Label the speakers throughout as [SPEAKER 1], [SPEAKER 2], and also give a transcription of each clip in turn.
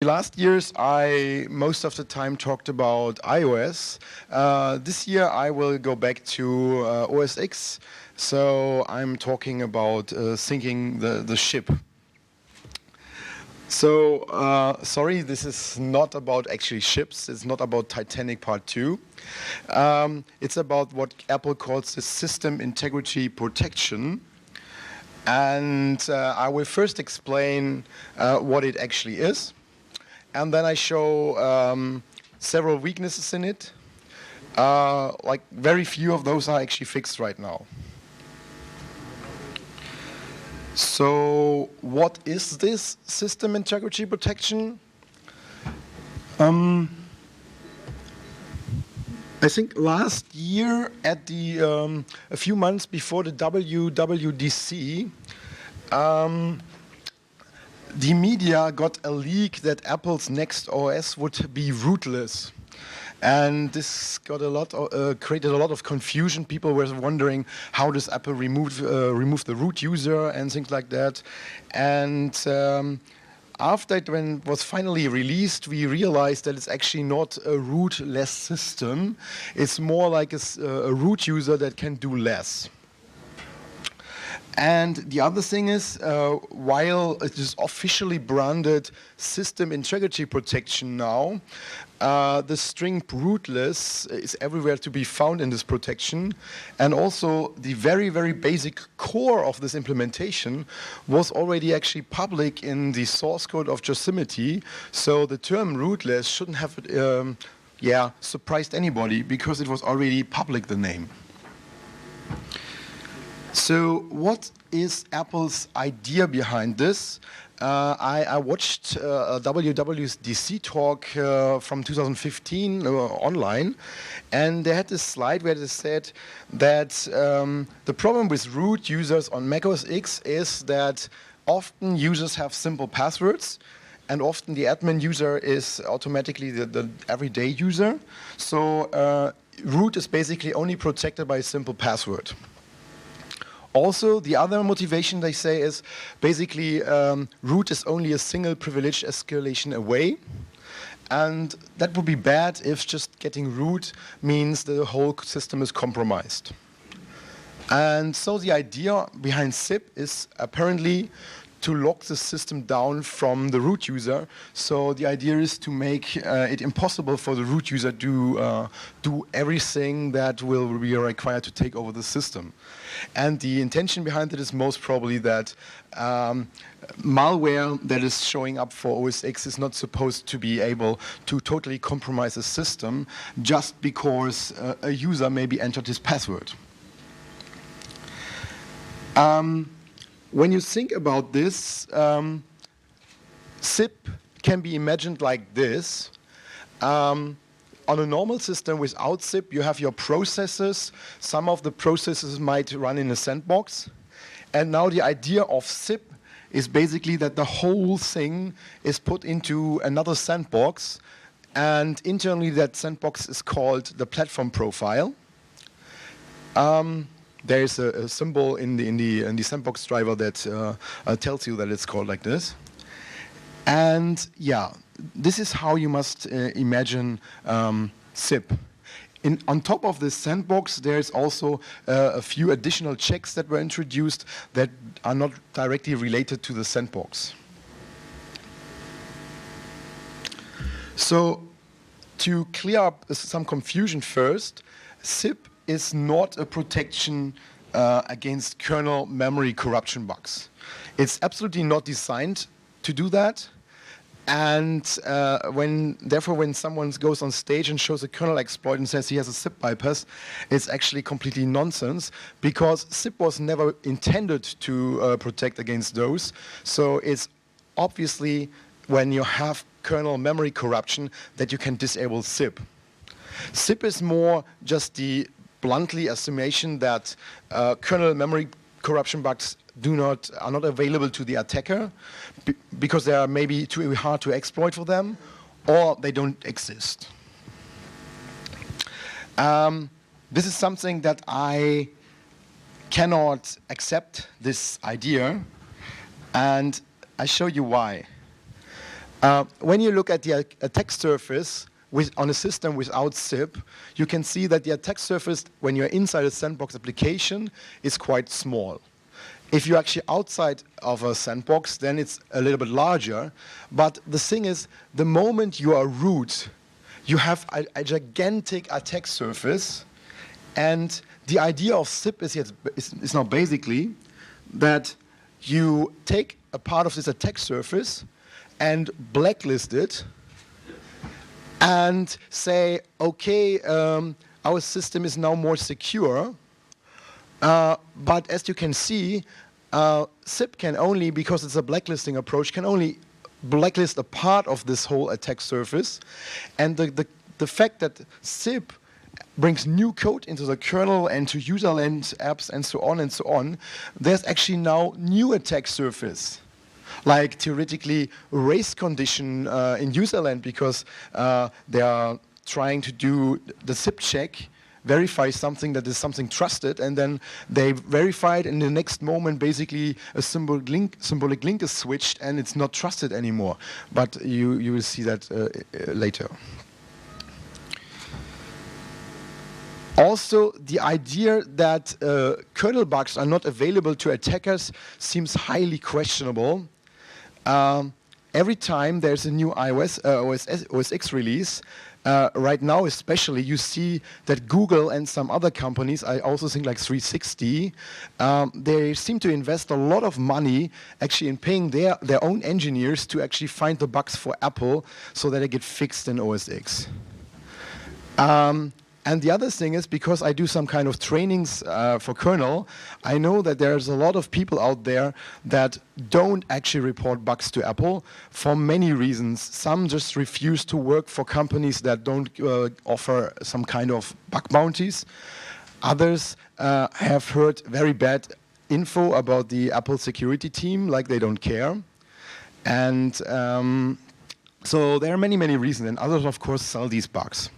[SPEAKER 1] Last years, I most of the time talked about iOS. This year, I will go back to OSX. So I'm talking about syncing the ship. So, sorry, this is not about actually ships. It's not about Titanic Part 2. It's about what Apple calls the system integrity protection. And I will first explain what it actually is. And then I show several weaknesses in it. Like very few of those are actually fixed right now. So what is this system integrity protection? I think last year at the a few months before the WWDC, the media got a leak that Apple's next OS would be rootless. And this got created a lot of confusion. People were wondering, how does Apple remove the root user and things like that. And after it was finally released, we realized that it's actually not a rootless system. It's more like a root user that can do less. And the other thing is, while it is officially branded system integrity protection now, the string rootless is everywhere to be found in this protection. And also the very, very basic core of this implementation was already actually public in the source code of Yosemite. So the term rootless shouldn't have surprised anybody because it was already public, the name. So what is Apple's idea behind this? I watched a WWDC talk from 2015 online, and they had this slide where they said that the problem with root users on Mac OS X is that often users have simple passwords, and often the admin user is automatically the everyday user. So root is basically only protected by a simple password. Also, the other motivation they say is basically root is only a single privilege escalation away. And that would be bad if just getting root means the whole system is compromised. And so the idea behind SIP is apparently to lock the system down from the root user. So the idea is to make it impossible for the root user to do everything that will be required to take over the system. And the intention behind it is most probably that malware that is showing up for OS X is not supposed to be able to totally compromise a system just because a user maybe entered his password. When you think about this, SIP can be imagined like this. On a normal system without SIP, you have your processes. Some of the processes might run in a sandbox. And now the idea of SIP is basically that the whole thing is put into another sandbox. And internally, that sandbox is called the platform profile. There is a symbol in the sandbox driver that tells you that it's called like this. And yeah, this is how you must imagine SIP. On top of this sandbox, there's also a few additional checks that were introduced that are not directly related to the sandbox. So to clear up some confusion first, SIP is not a protection against kernel memory corruption bugs. It's absolutely not designed to do that. And therefore, when someone goes on stage and shows a kernel exploit and says he has a SIP bypass, it's actually completely nonsense because SIP was never intended to protect against those. So it's obviously when you have kernel memory corruption that you can disable SIP. SIP is more just the bluntly estimation that kernel memory corruption bugs are not available to the attacker because they are maybe too hard to exploit for them, or they don't exist. This is something that I cannot accept, this idea, and I show you why. When you look at the attack surface on a system without SIP, you can see that the attack surface, when you're inside a sandbox application, is quite small. If you're actually outside of a sandbox, then it's a little bit larger. But the thing is, the moment you are root, you have a gigantic attack surface. And the idea of SIP is now basically that you take a part of this attack surface and blacklist it and say, okay, our system is now more secure. But as you can see, SIP can only, because it's a blacklisting approach, can only blacklist a part of this whole attack surface. And the fact that SIP brings new code into the kernel and to userland apps and so on, there's actually now new attack surface. Like theoretically race condition in userland, because they are trying to do the SIP check, verify something that is something trusted, and then they verify it, and in the next moment basically a symbolic link is switched and it's not trusted anymore. But you will see that later. Also, the idea that kernel bugs are not available to attackers seems highly questionable. Every time there's a new OSX release, right now especially, you see that Google and some other companies, I also think like 360, they seem to invest a lot of money actually in paying their own engineers to actually find the bugs for Apple so that they get fixed in OSX. And the other thing is, because I do some kind of trainings for kernel, I know that there's a lot of people out there that don't actually report bugs to Apple for many reasons. Some just refuse to work for companies that don't offer some kind of bug bounties. Others have heard very bad info about the Apple security team, like they don't care. And so there are many, many reasons. And others, of course, sell these bugs.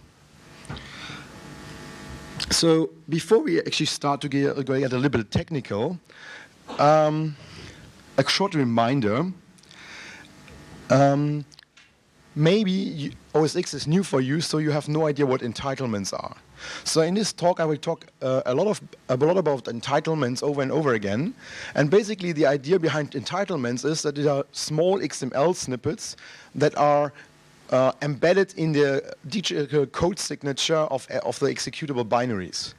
[SPEAKER 1] So before we actually start to get a little bit technical, a short reminder. Maybe OSX is new for you, so you have no idea what entitlements are. So in this talk, I will talk a lot about entitlements over and over again. And basically, the idea behind entitlements is that they are small XML snippets that are embedded in the digital code signature of the executable binaries.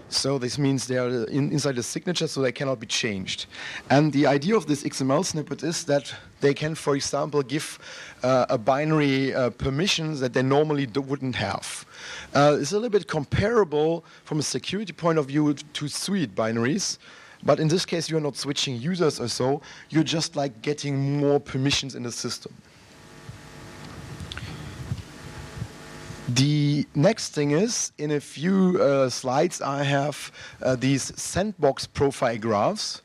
[SPEAKER 1] So this means they are inside the signature, so they cannot be changed. And the idea of this XML snippet is that they can, for example, give a binary permissions that they normally wouldn't have. It's a little bit comparable from a security point of view to suite binaries. But in this case, you're not switching users or so. You're just like getting more permissions in the system. The next thing is, in a few slides, I have these Sandbox profile graphs.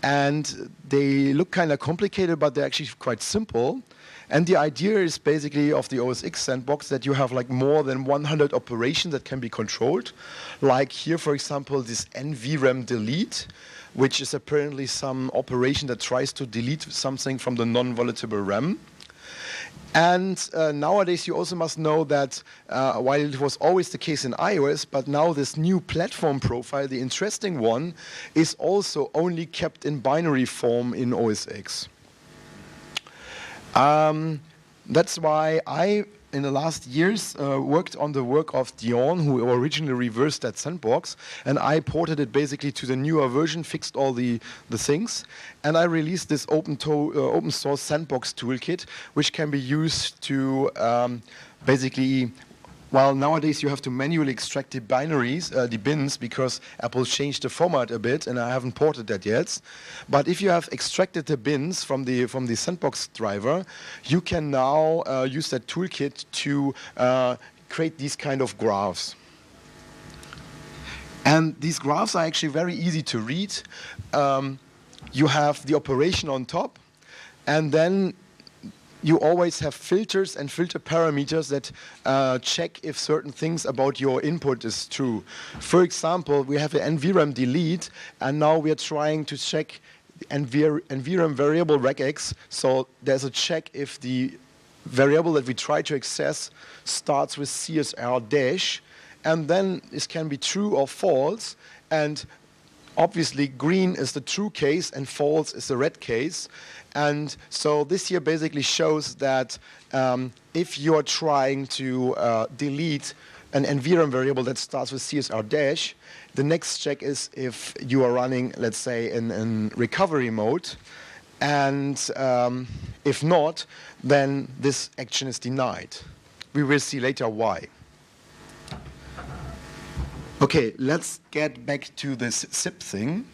[SPEAKER 1] And they look kind of complicated, but they're actually quite simple. And the idea is basically of the OSX Sandbox that you have like more than 100 operations that can be controlled. Like here, for example, this NVRAM delete, which is apparently some operation that tries to delete something from the non-volatile RAM. And nowadays, you also must know that while it was always the case in iOS, but now this new platform profile, the interesting one, is also only kept in binary form in OSX. That's why I, in the last years, worked on the work of Daemon, who originally reversed that Sandbox, and I ported it basically to the newer version, fixed all the things, and I released this open source Sandbox toolkit, which can be used to basically. Well, nowadays you have to manually extract the binaries, the bins, because Apple changed the format a bit, and I haven't ported that yet. But if you have extracted the bins from the Sandbox driver, you can now use that toolkit to create these kind of graphs. And these graphs are actually very easy to read. You have the operation on top, and then you always have filters and filter parameters that check if certain things about your input is true. For example, we have an NVRAM delete, and now we are trying to check NVRAM variable regex. So there's a check if the variable that we try to access starts with CSR dash, and then this can be true or false, and obviously green is the true case and false is the red case. And so this here basically shows that if you're trying to delete an environment variable that starts with CSR dash, the next check is if you are running, let's say, in recovery mode, and if not, then this action is denied. We will see later why. Okay, let's get back to this SIP thing.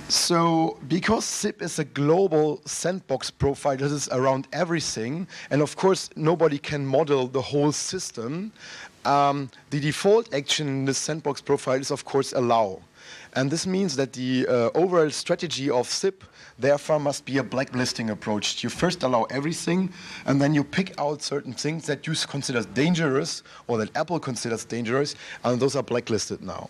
[SPEAKER 1] So, because SIP is a global sandbox profile that is around everything, and of course nobody can model the whole system, the default action in this sandbox profile is of course allow. And this means that the overall strategy of SIP therefore must be a blacklisting approach. You first allow everything, and then you pick out certain things that you consider dangerous, or that Apple considers dangerous, and those are blacklisted now.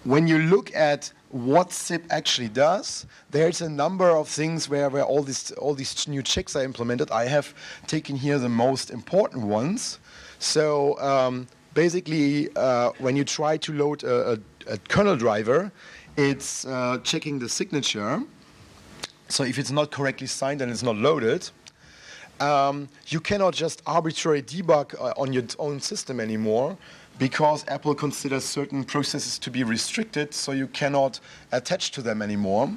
[SPEAKER 1] When you look at what SIP actually does, there's a number of things where all these new checks are implemented. I have taken here the most important ones. So basically, when you try to load a kernel driver, it's checking the signature. So if it's not correctly signed and it's not loaded, you cannot just arbitrarily debug on your own system anymore, because Apple considers certain processes to be restricted, so you cannot attach to them anymore.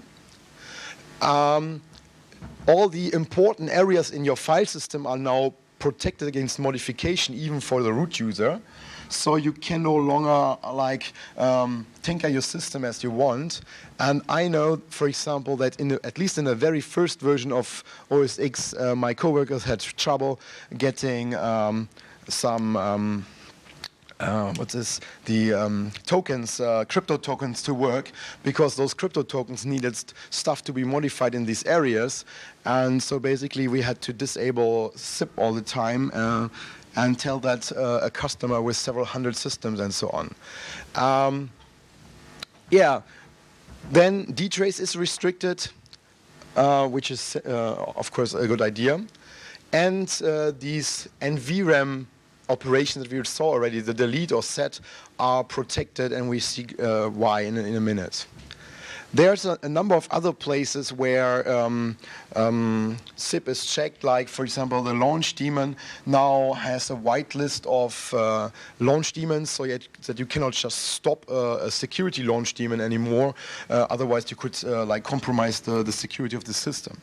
[SPEAKER 1] All the important areas in your file system are now protected against modification, even for the root user. So you can no longer tinker your system as you want. And I know, for example, that at least in the very first version of OSX, my coworkers had trouble getting some tokens, crypto tokens to work, because those crypto tokens needed stuff to be modified in these areas. And so basically we had to disable SIP all the time and tell that a customer with several hundred systems and so on. Then dtrace is restricted, which is of course a good idea. And these NVRAM operations that we saw already, the delete or set, are protected, and we see why in a minute. There's a number of other places where SIP is checked, like, for example, the launch daemon now has a whitelist of launch daemons, so that you cannot just stop a security launch daemon anymore. Otherwise, you could compromise the security of the system.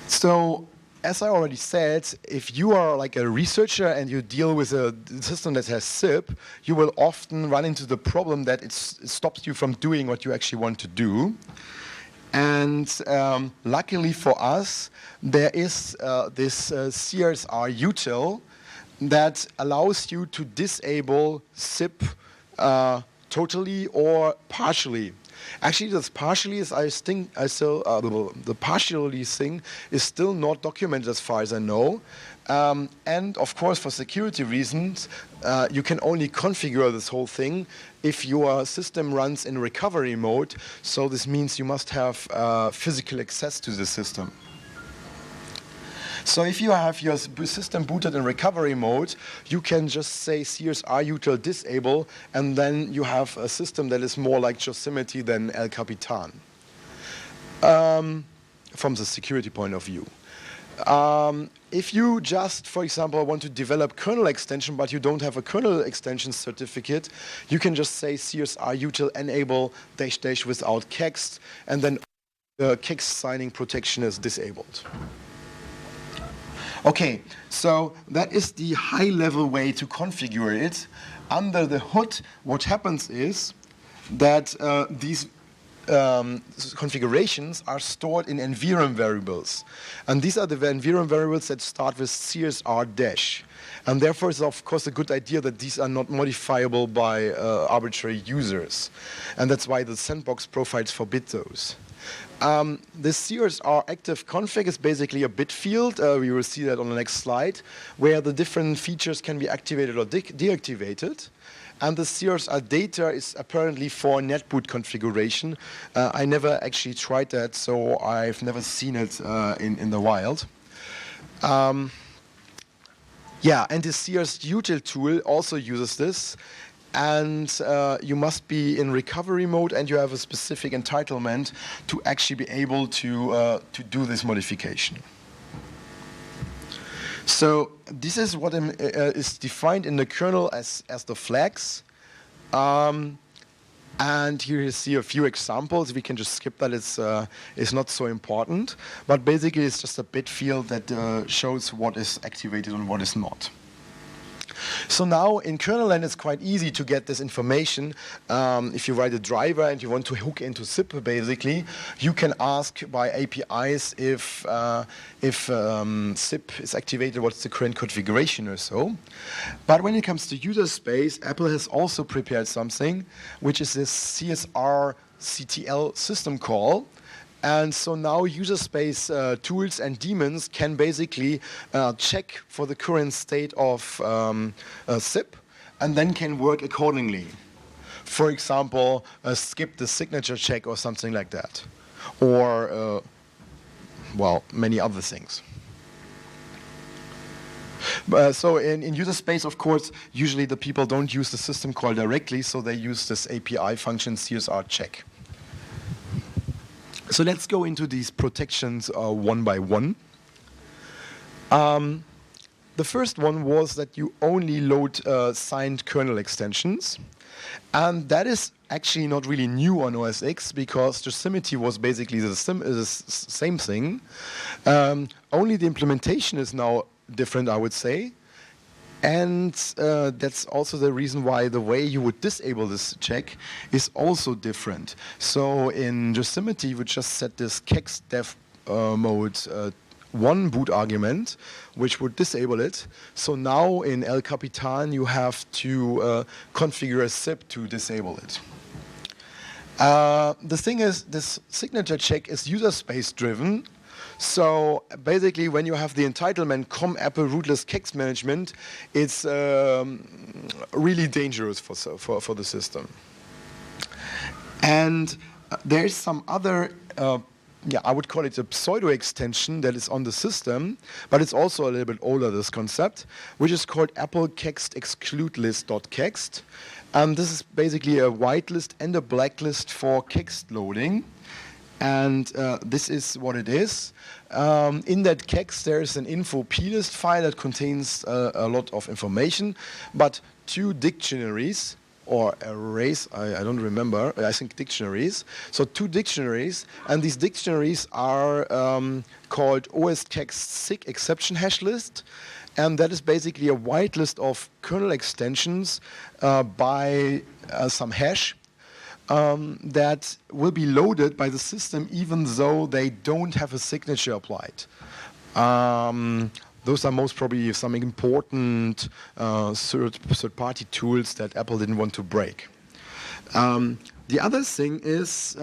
[SPEAKER 1] So, as I already said, if you are like a researcher and you deal with a system that has SIP, you will often run into the problem that it stops you from doing what you actually want to do. And luckily for us, there is this CSR util that allows you to disable SIP totally or partially. Actually, this partially is, the partially thing is still not documented as far as I know. And of course, for security reasons, you can only configure this whole thing if your system runs in recovery mode. So this means you must have physical access to the system. So if you have your system booted in recovery mode, you can just say CSR util disable, and then you have a system that is more like Yosemite than El Capitan from the security point of view. If you just, for example, want to develop kernel extension, but you don't have a kernel extension certificate, you can just say CSR util enable -- without kext, and then the kext signing protection is disabled. Okay, so that is the high-level way to configure it. Under the hood, what happens is that these configurations are stored in environment variables. And these are the environment variables that start with CSR-. And therefore, it's of course a good idea that these are not modifiable by arbitrary users. And that's why the sandbox profiles forbid those. The CSR active config is basically a bit field. We will see that on the next slide, where the different features can be activated or deactivated. And the CSR data is apparently for netboot configuration. I never actually tried that, so I've never seen it in the wild. Yeah, and the CSR util tool also uses this. And you must be in recovery mode, and you have a specific entitlement to actually be able to do this modification. So this is what is defined in the kernel as the flags. And here you see a few examples. We can just skip that. It's not so important. But basically, it's just a bit field that shows what is activated and what is not. So now in kernel land, it's quite easy to get this information. If you write a driver and you want to hook into SIP, basically, you can ask by APIs if SIP is activated, what's the current configuration or so. But when it comes to user space, Apple has also prepared something, which is this CSR-CTL system call. And so now user space tools and daemons can basically check for the current state of SIP and then can work accordingly. For example, skip the signature check or something like that. Or, well, many other things. So in user space, of course, usually the people don't use the system call directly, so they use this API function CSR check. So let's go into these protections one by one. The first one was that you only load signed kernel extensions. And that is actually not really new on OSX, because Yosemite was basically the same thing. Only the implementation is now different, I would say. And that's also the reason why the way you would disable this check is also different. So in Yosemite, we just set this kex dev mode 1 boot argument, which would disable it. So now in El Capitan, you have to configure a SIP to disable it. The thing is, this signature check is user space driven. So basically, when you have the entitlement com Apple rootless kex management, it's really dangerous for the system. And there's some other, I would call it a pseudo extension that is on the system, but it's also a little bit older, this concept, which is called Apple kext exclude list.kext. This is basically a whitelist and a blacklist for kext loading. And this is what it is. In that kex, there is an info plist file that contains a lot of information, but 2 dictionaries, or arrays, I don't remember, I think dictionaries. So 2 dictionaries, and these dictionaries are called OSX SIG exception hash list. And that is basically a whitelist of kernel extensions by some hash. That will be loaded by the system even though they don't have a signature applied. Those are most probably some important third-party tools that Apple didn't want to break. The other thing is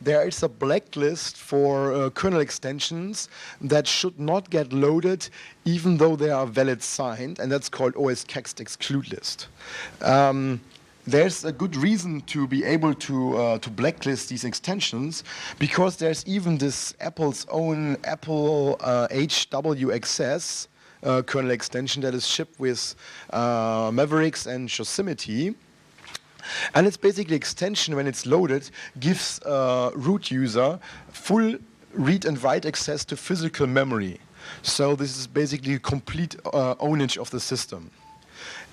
[SPEAKER 1] there is a blacklist for kernel extensions that should not get loaded even though they are valid signed, and that's called OSX exclude list. There's a good reason to be able to blacklist these extensions, because there's even this Apple's own Apple HWXS kernel extension that is shipped with Mavericks and Yosemite. And it's basically extension, when it's loaded, gives root user full read and write access to physical memory. So this is basically complete ownage of the system.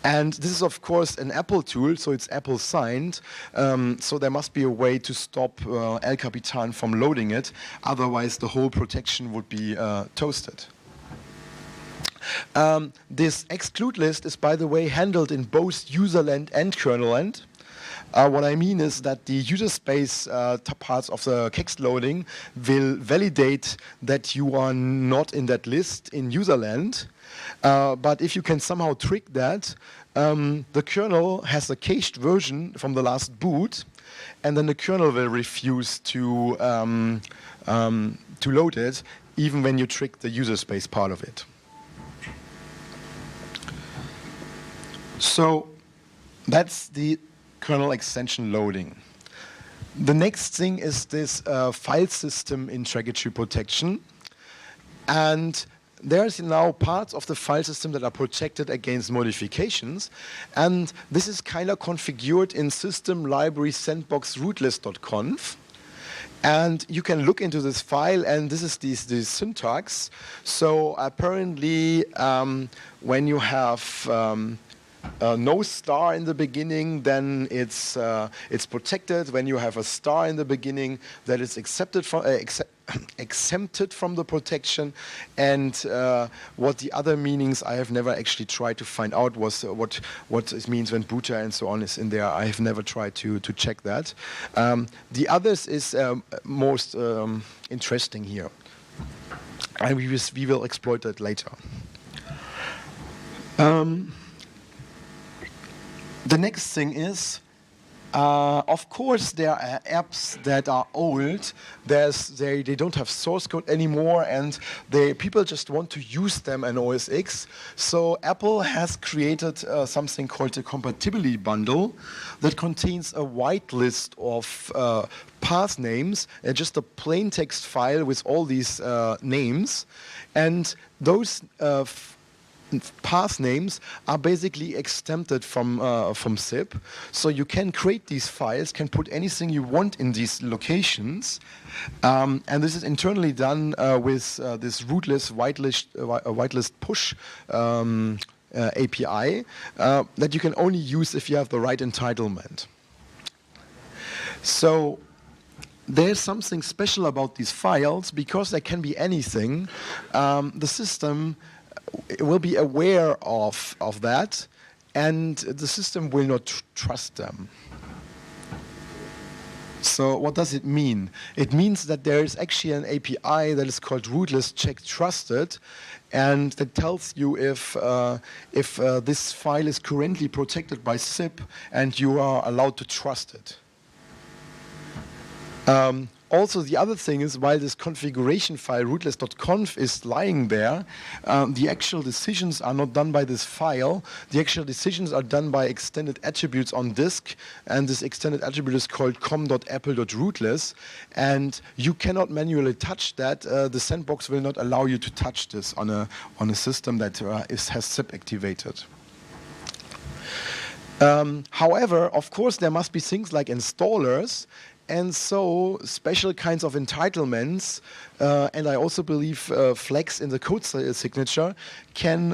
[SPEAKER 1] And this is, of course, an Apple tool, so it's Apple signed. So there must be a way to stop El Capitan from loading it. Otherwise, the whole protection would be toasted. This exclude list is, by the way, handled in both user land and kernel land. What I mean is that the user space parts of the kex loading will validate that you are not in that list in user land. But if you can somehow trick that, the kernel has a cached version from the last boot, and then the kernel will refuse to load it, even when you trick the user space part of it. So that's the kernel extension loading. The next thing is this file system integrity protection. And there's now parts of the file system that are protected against modifications. And this is kind of configured in system library sandbox rootless.conf. And you can look into this file, and this is the syntax. So apparently, when you have no star in the beginning, then it's protected. When you have a star in the beginning, that is exempted from the protection. And what the other meanings, I have never actually tried to find out was what it means when booter and so on is in there. I have never tried to check that. The others is most interesting here, and we will exploit that later. The next thing is, of course, there are apps that are old. They don't have source code anymore, and people just want to use them in OS X. So Apple has created something called a compatibility bundle that contains a whitelist of path names, just a plain text file with all these names, and those path names are basically exempted from zip. So you can create these files, can put anything you want in these locations, and this is internally done with this rootless whitelist push API that you can only use if you have the right entitlement. So there's something special about these files because they can be anything. The system will be aware of that, and the system will not trust them. So what does it mean? It means that there is actually an API that is called rootless check trusted, and that tells you if this file is currently protected by zip and you are allowed to trust it. Also, the other thing is, while this configuration file rootless.conf is lying there, the actual decisions are not done by this file. The actual decisions are done by extended attributes on disk, and this extended attribute is called com.apple.rootless, and you cannot manually touch that. The sandbox will not allow you to touch this on a system that has zip activated. However, of course, there must be things like installers. And so special kinds of entitlements, and I also believe flags in the code signature can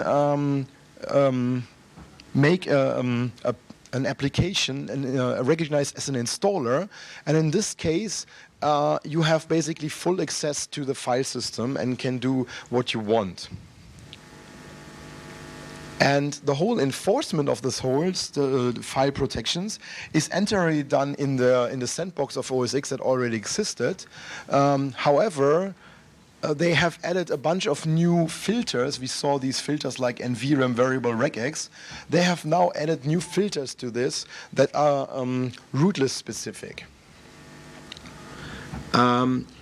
[SPEAKER 1] make an application recognized as an installer. And in this case, you have basically full access to the file system and can do what you want. And the whole enforcement of this the file protections, is entirely done in the sandbox of OS X that already existed. However, they have added a bunch of new filters. We saw these filters like nvrem variable regex. They have now added new filters to this that are rootless specific.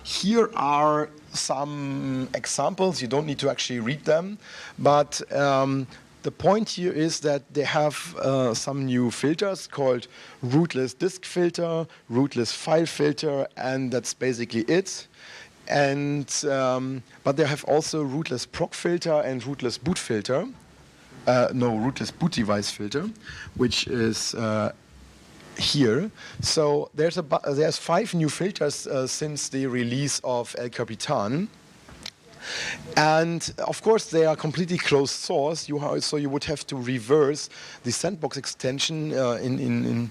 [SPEAKER 1] Here are some examples. You don't need to actually read them, but the point here is that they have some new filters called rootless disk filter, rootless file filter, and that's basically it. And but they have also rootless proc filter and rootless boot filter. Rootless boot device filter, which is here. So there's 5 new filters since the release of El Capitan. And of course, they are completely closed source. So you would have to reverse the sandbox extension in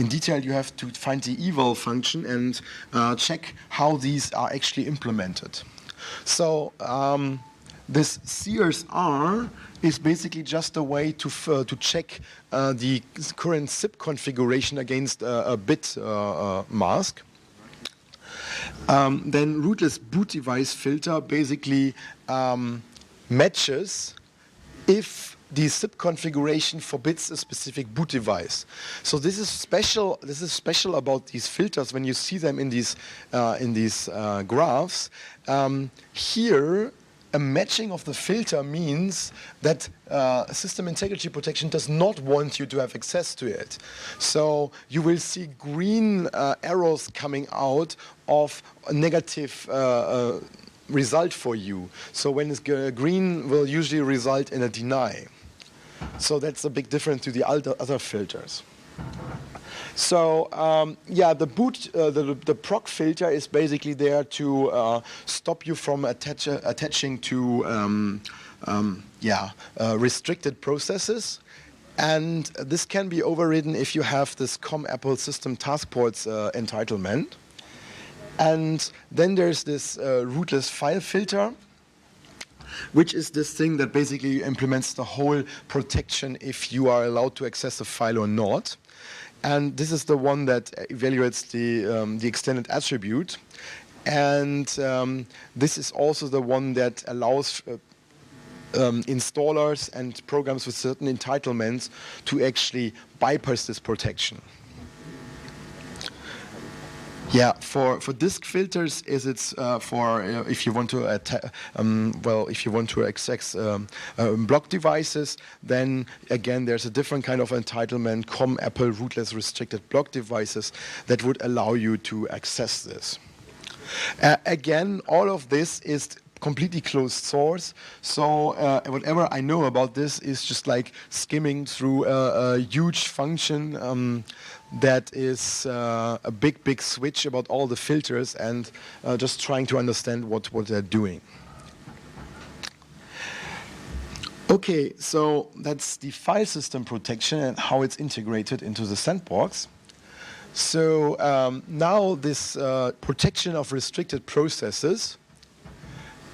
[SPEAKER 1] detail. You have to find the eval function and check how these are actually implemented. So this CSR is basically just a way to check the current zip configuration against a bit mask. Then rootless boot device filter basically matches if the SIP configuration forbids a specific boot device. So this is special. This is special about these filters when you see them in these graphs. Here, a matching of the filter means that system integrity protection does not want you to have access to it. So you will see green arrows coming out of a negative result for you. So when it's green will usually result in a deny. So that's a big difference to the other filters. So yeah, the the proc filter is basically there to stop you from attaching to restricted processes, and this can be overridden if you have this COM-Apple system task ports entitlement. And then there's this rootless file filter, which is this thing that basically implements the whole protection if you are allowed to access a file or not. And this is the one that evaluates the extended attribute. And this is also the one that allows installers and programs with certain entitlements to actually bypass this protection. Yeah, for disk filters, is it's for if you want to if you want to access block devices, then again there's a different kind of entitlement, COM-Apple rootless restricted block devices, that would allow you to access this. Again, all of this is completely closed source, so whatever I know about this is just like skimming through a huge function that is a big switch about all the filters, and just trying to understand what they're doing. Okay, so that's the file system protection and how it's integrated into the sandbox. So now this protection of restricted processes.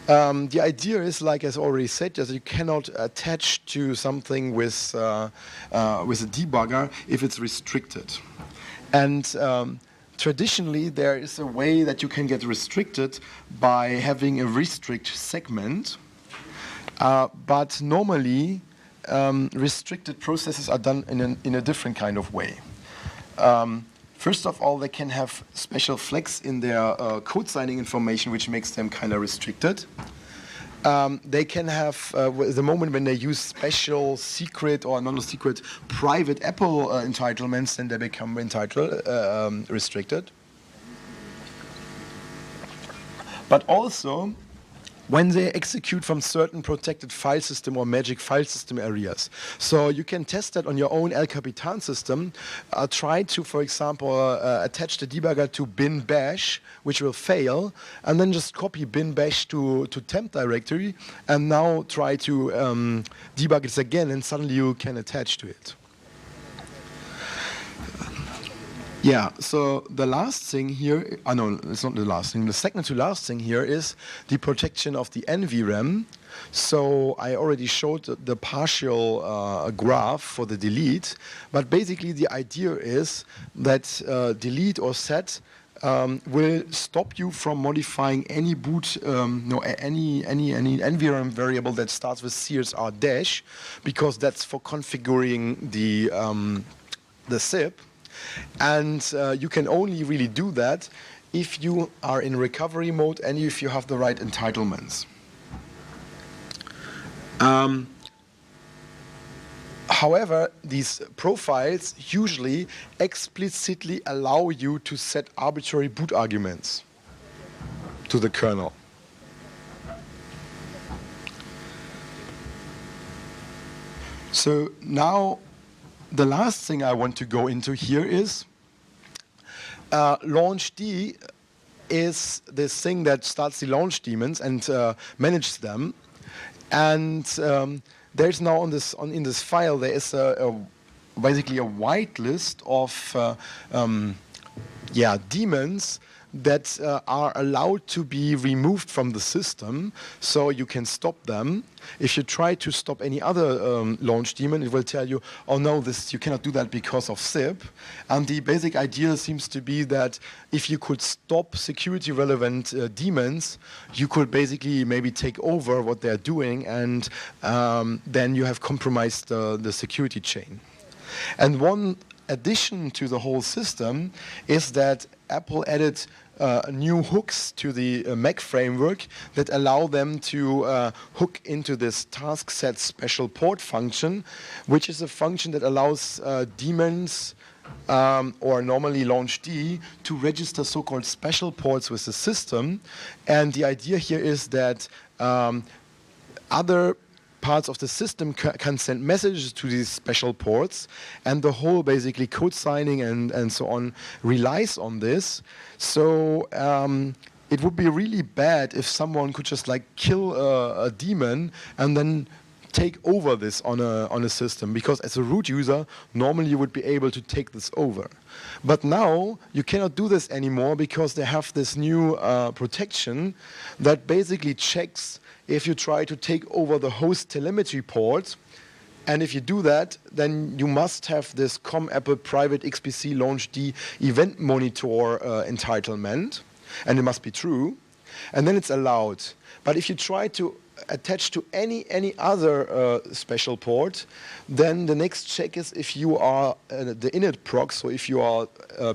[SPEAKER 1] The idea is, like as already said, that you cannot attach to something with a debugger if it's restricted. And traditionally, there is a way that you can get restricted by having a restrict segment. But normally, restricted processes are done in a different kind of way. First of all, they can have special flags in their code signing information, which makes them kind of restricted. They can have, the moment when they use special secret or non-secret private Apple entitlements, then they become restricted. But also, when they execute from certain protected file system or magic file system areas. So you can test that on your own Capitan system. Try to, for example, attach the debugger to bin bash, which will fail, and then just copy bin bash to temp directory, and now try to debug this again, and suddenly you can attach to it. Yeah, so the last thing here, no, it's not the last thing. The second to last thing here is the protection of the NVRAM. So I already showed the partial graph for the delete, but basically the idea is that delete or set will stop you from modifying any boot, any NVRAM variable that starts with CSR dash, because that's for configuring the SIP. And you can only really do that if you are in recovery mode and if you have the right entitlements. However, these profiles usually explicitly allow you to set arbitrary boot arguments to the kernel. So now, the last thing I want to go into here is launchd is this thing that starts the launch daemons and manages them. And there's now in this file there is basically a whitelist of daemons that are allowed to be removed from the system, so you can stop them. If you try to stop any other launch daemon, it will tell you, oh no, this you cannot do that because of SIP. And the basic idea seems to be that if you could stop security relevant daemons, you could basically maybe take over what they're doing, and then you have compromised the security chain. And one addition to the whole system is that Apple added new hooks to the Mac framework that allow them to hook into this task set special port function, which is a function that allows daemons or normally launch D to register so-called special ports with the system. And the idea here is that other parts of the system can send messages to these special ports, and the whole basically code signing and so on relies on this. So it would be really bad if someone could just like kill a daemon and then take over this on a system, because as a root user normally you would be able to take this over. But now you cannot do this anymore because they have this new protection that basically checks if you try to take over the host telemetry port. And if you do that, then you must have this Apple private XPC launch D event monitor entitlement, and it must be true, and then it's allowed. But if you try to attach to any other special port, then the next check is if you are the init proc, so if you are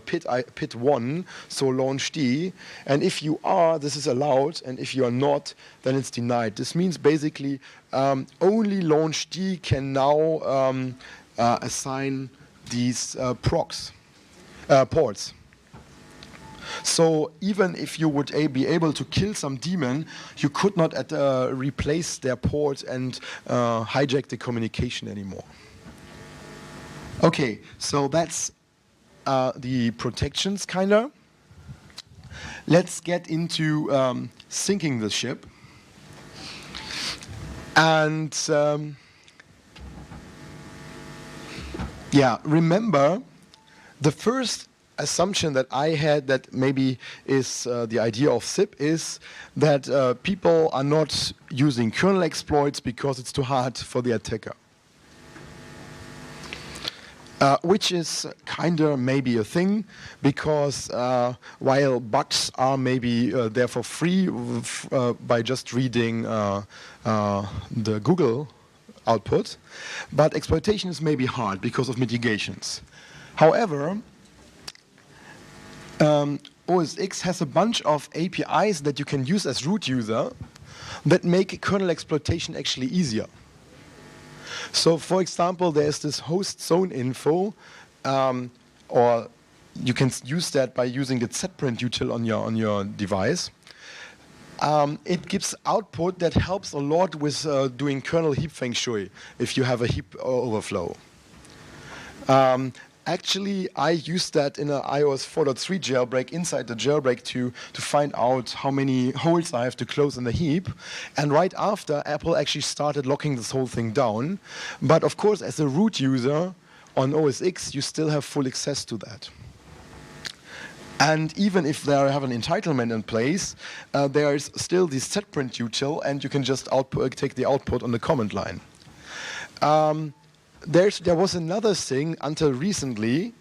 [SPEAKER 1] PIT 1, so launch D, and if you are, this is allowed, and if you are not, then it's denied. This means basically only launch D can now assign these ports. So even if you would be able to kill some daemon, you could not replace their port and hijack the communication anymore. Okay, so that's the protections, kinda. Let's get into syncing the ship. And yeah, remember the first assumption that I had that maybe is the idea of SIP is that people are not using kernel exploits because it's too hard for the attacker. Which is kind of maybe a thing, because while bugs are maybe there for free by just reading the Google output, but exploitation is maybe hard because of mitigations. However, OSX has a bunch of APIs that you can use as root user that make kernel exploitation actually easier. So, for example, there's this host zone info, or you can use that by using the zprint util on your device. It gives output that helps a lot with doing kernel heap feng shui if you have a heap overflow. Actually, I used that in an iOS 4.3 jailbreak inside the jailbreak to find out how many holes I have to close in the heap. And right after, Apple actually started locking this whole thing down. But of course, as a root user on OS X, you still have full access to that. And even if they have an entitlement in place, there is still the setprint util, and you can just take the output on the command line. There was another thing until recently,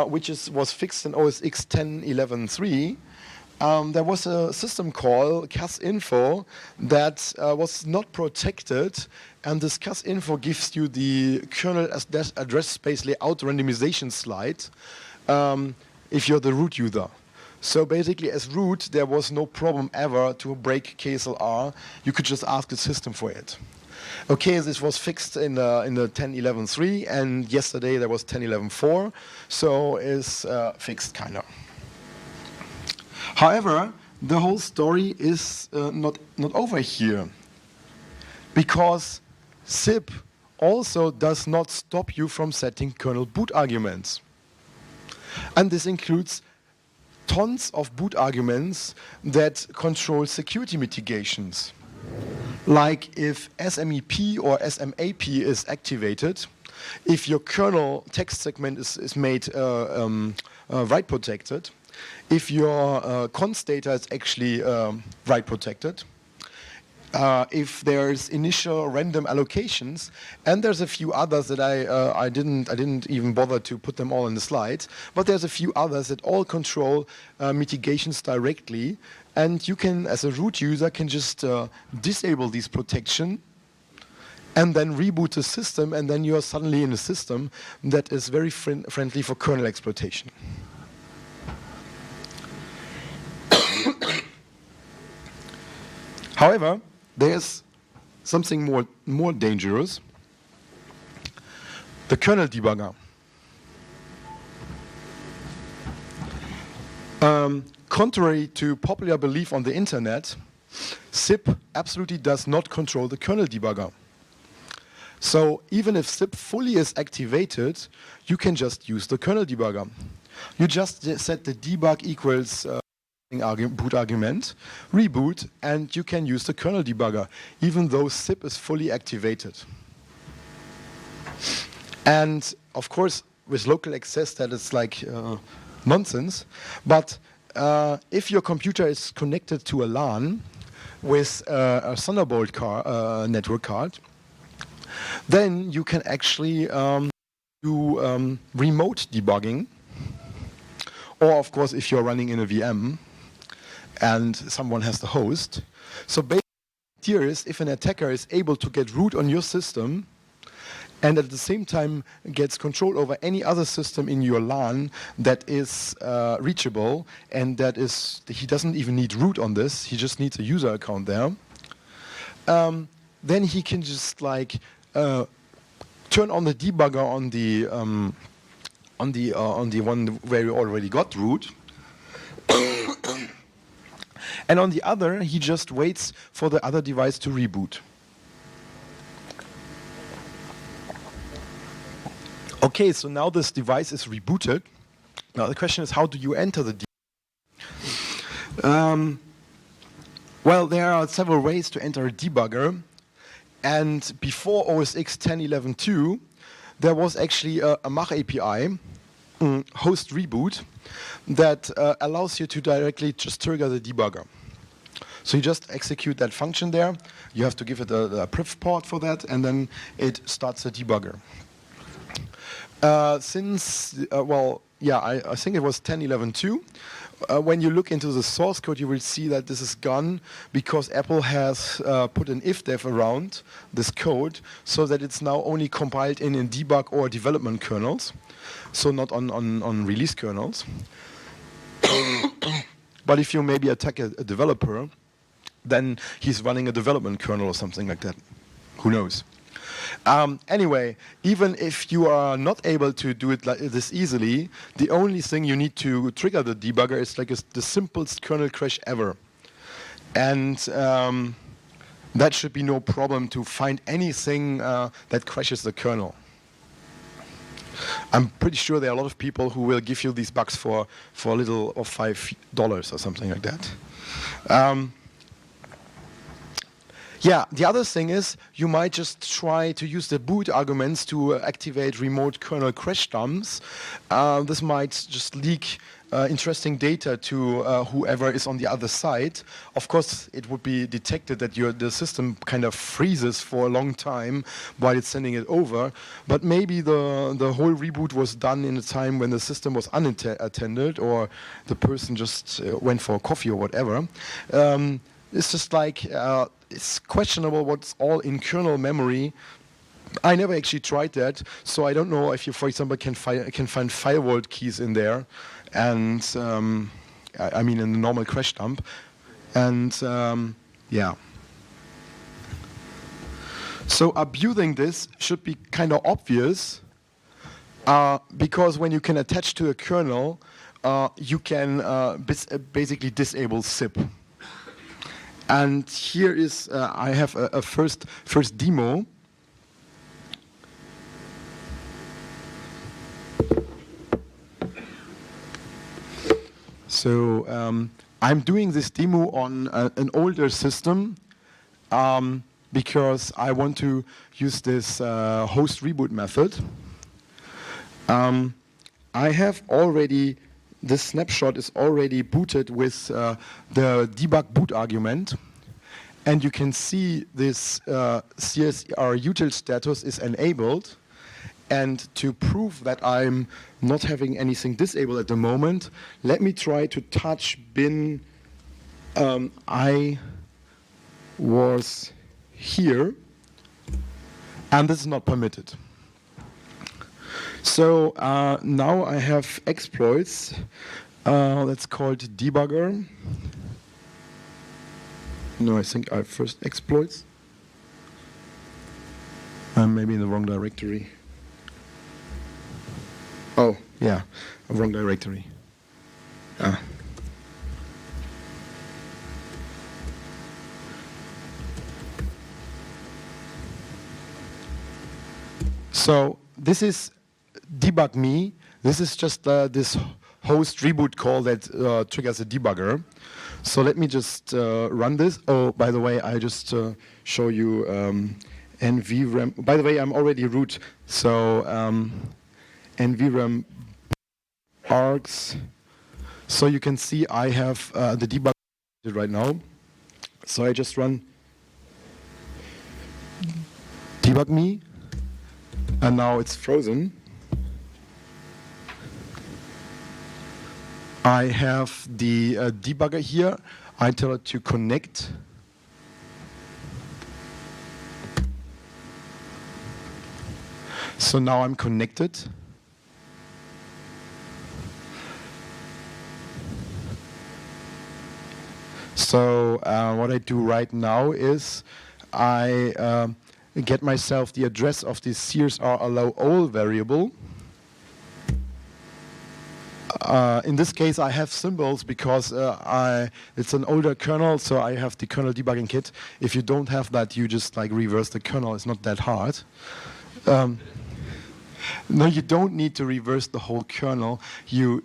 [SPEAKER 1] which was fixed in OS X 10.11.3. There was a system call, casinfo, that was not protected, and this casinfo gives you the kernel address space layout randomization slide if you're the root user. So basically, as root, there was no problem ever to break KSLR. You could just ask the system for it. Okay, this was fixed in the 10.11.3, and yesterday there was 10.11.4, so it's fixed, kind of. However, the whole story is not over here, because SIP also does not stop you from setting kernel boot arguments. And this includes tons of boot arguments that control security mitigations. Like if SMEP or SMAP is activated, if your kernel text segment is made write protected, if your const data is actually write protected, if there's initial random allocations, and there's a few others that I didn't even bother to put them all in the slides, but there's a few others that all control mitigations directly, and you can, as a root user, can just disable these protection and then reboot the system, and then you're suddenly in a system that is very friendly for kernel exploitation. However, there's something more dangerous: the kernel debugger. Contrary to popular belief on the internet, SIP absolutely does not control the kernel debugger. So even if SIP fully is activated, you can just use the kernel debugger. You just set the debug equals boot argument, reboot, and you can use the kernel debugger, even though SIP is fully activated. And of course, with local access, that is like nonsense. But if your computer is connected to a LAN with a Thunderbolt network card, then you can actually do remote debugging. Or, of course, if you're running in a VM and someone has the host. So basically, the idea is if an attacker is able to get root on your system and at the same time gets control over any other system in your LAN that is reachable, and that is, he doesn't even need root on this, he just needs a user account there, then he can just like turn on the debugger on the one where you already got root. And on the other, he just waits for the other device to reboot. Okay, so now this device is rebooted. Now the question is, how do you enter the debugger? Well, there are several ways to enter a debugger. And before OSX 10.11.2, there was actually a Mach API, host reboot, that allows you to directly just trigger the debugger. So you just execute that function there. You have to give it a priv port for that, and then it starts the debugger. I think it was 10.11.2. When you look into the source code, you will see that this is gone because Apple has put an if-def around this code so that it's now only compiled in debug or development kernels, so not on release kernels. But if you maybe attack a developer, then he's running a development kernel or something like that. Who knows? Anyway, even if you are not able to do it like this easily, the only thing you need to trigger the debugger is like the simplest kernel crash ever. And that should be no problem to find anything that crashes the kernel. I'm pretty sure there are a lot of people who will give you these bugs for a little of $5 or something like that. Yeah, the other thing is you might just try to use the boot arguments to activate remote kernel crash dumps. This might just leak interesting data to whoever is on the other side. Of course, it would be detected that the system kind of freezes for a long time while it's sending it over. But maybe the whole reboot was done in a time when the system was unattended, or the person just went for coffee or whatever. It's just like it's questionable what's all in kernel memory. I never actually tried that, so I don't know if you, for example, can find firewall keys in there, and I mean in the normal crash dump, and yeah. So abusing this should be kind of obvious, because when you can attach to a kernel, you can basically disable SIP. And here is, I have a first demo. So I'm doing this demo on an older system because I want to use this host reboot method. I have already this snapshot is already booted with the debug boot argument. And you can see this CSR util status is enabled. And to prove that I'm not having anything disabled at the moment, let me try to touch bin I was here. And this is not permitted. So now I have exploits. That's called Debugger. No, I think I have first exploits. I'm maybe in the wrong directory. Oh, yeah, wrong directory. So this is debug me. This is just this host reboot call that triggers a debugger. So let me just run this. Oh, by the way, I just show you nvrem. By the way, I'm already root. So nvrem args. So you can see I have the debugger right now. So I just run debug me, and now it's frozen. I have the debugger here. I tell it to connect. So now I'm connected. So what I do right now is I get myself the address of the CSR allow all variable. In this case, I have symbols because it's an older kernel, so I have the kernel debugging kit. If you don't have that, you just like reverse the kernel. It's not that hard. No, you don't need to reverse the whole kernel. You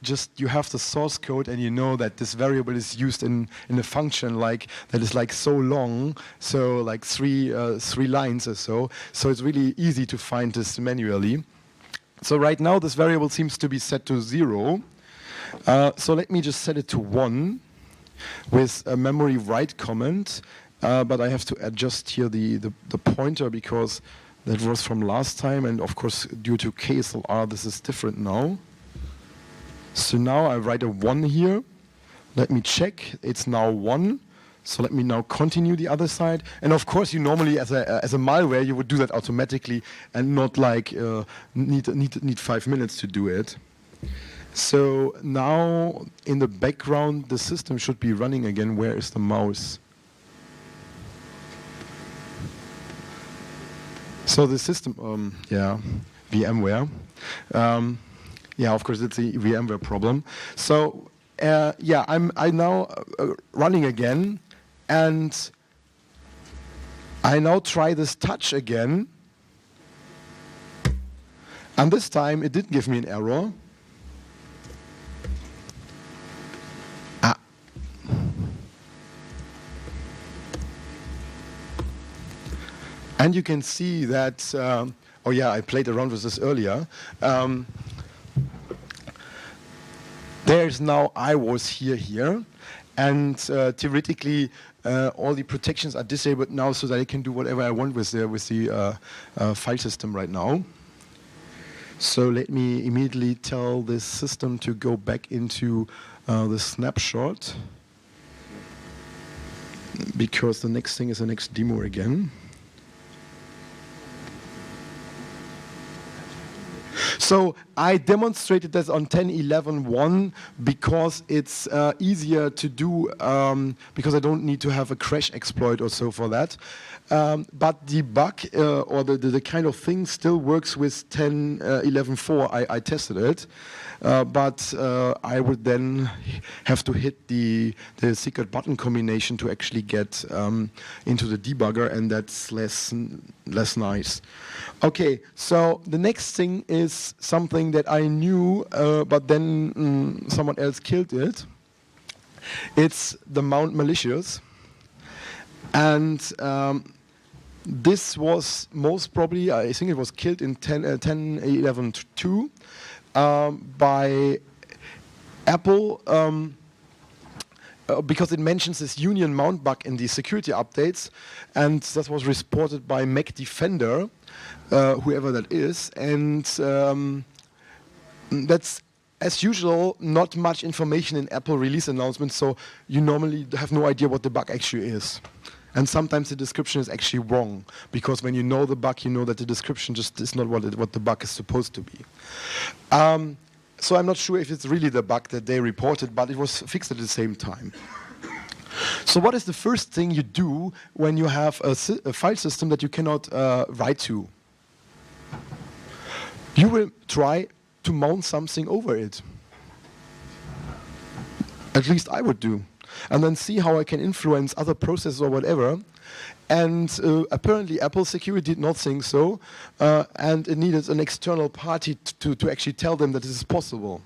[SPEAKER 1] have the source code, and you know that this variable is used in a function like that is like so long, so like three lines or so. So it's really easy to find this manually. So right now, this variable seems to be set to 0. So let me just set it to 1 with a memory write comment, but I have to adjust here the pointer because that was from last time, and of course due to KSLR this is different now. So now I write a 1 here. Let me check, it's now 1. So let me now continue the other side. And of course you normally as a malware you would do that automatically and not like need 5 minutes to do it. So now in the background the system should be running again. Where is the mouse? So the system, yeah, VMware. Yeah, of course it's a VMware problem. So yeah, I'm now running again, and I now try this touch again, and this time it did give me an error. And you can see that, oh yeah, I played around with this earlier. There's now I was here, and theoretically all the protections are disabled now so that I can do whatever I want with the file system right now. So let me immediately tell this system to go back into the snapshot, because the next thing is the next demo again. So I demonstrated this on 10.11.1 because it's easier to do, because I don't need to have a crash exploit or so for that. But the bug or the kind of thing still works with 10.11.4. I tested it, but I would then have to hit the secret button combination to actually get into the debugger, and that's less nice. Okay, so the next thing is something that I knew, but then someone else killed it. It's the mount malicious, and this was most probably, I think it was killed in 10.11.2 by Apple, because it mentions this union mount bug in the security updates, and that was reported by Mac Defender, whoever that is, and that's, as usual, not much information in Apple release announcements, so you normally have no idea what the bug actually is. And sometimes the description is actually wrong, because when you know the bug, you know that the description just is not what the bug is supposed to be. So I'm not sure if it's really the bug that they reported, but it was fixed at the same time. So what is the first thing you do when you have a file system that you cannot write to? You will try to mount something over it. At least I would do. And then see how I can influence other processes or whatever. And apparently Apple security did not think so, and it needed an external party to actually tell them that this is possible.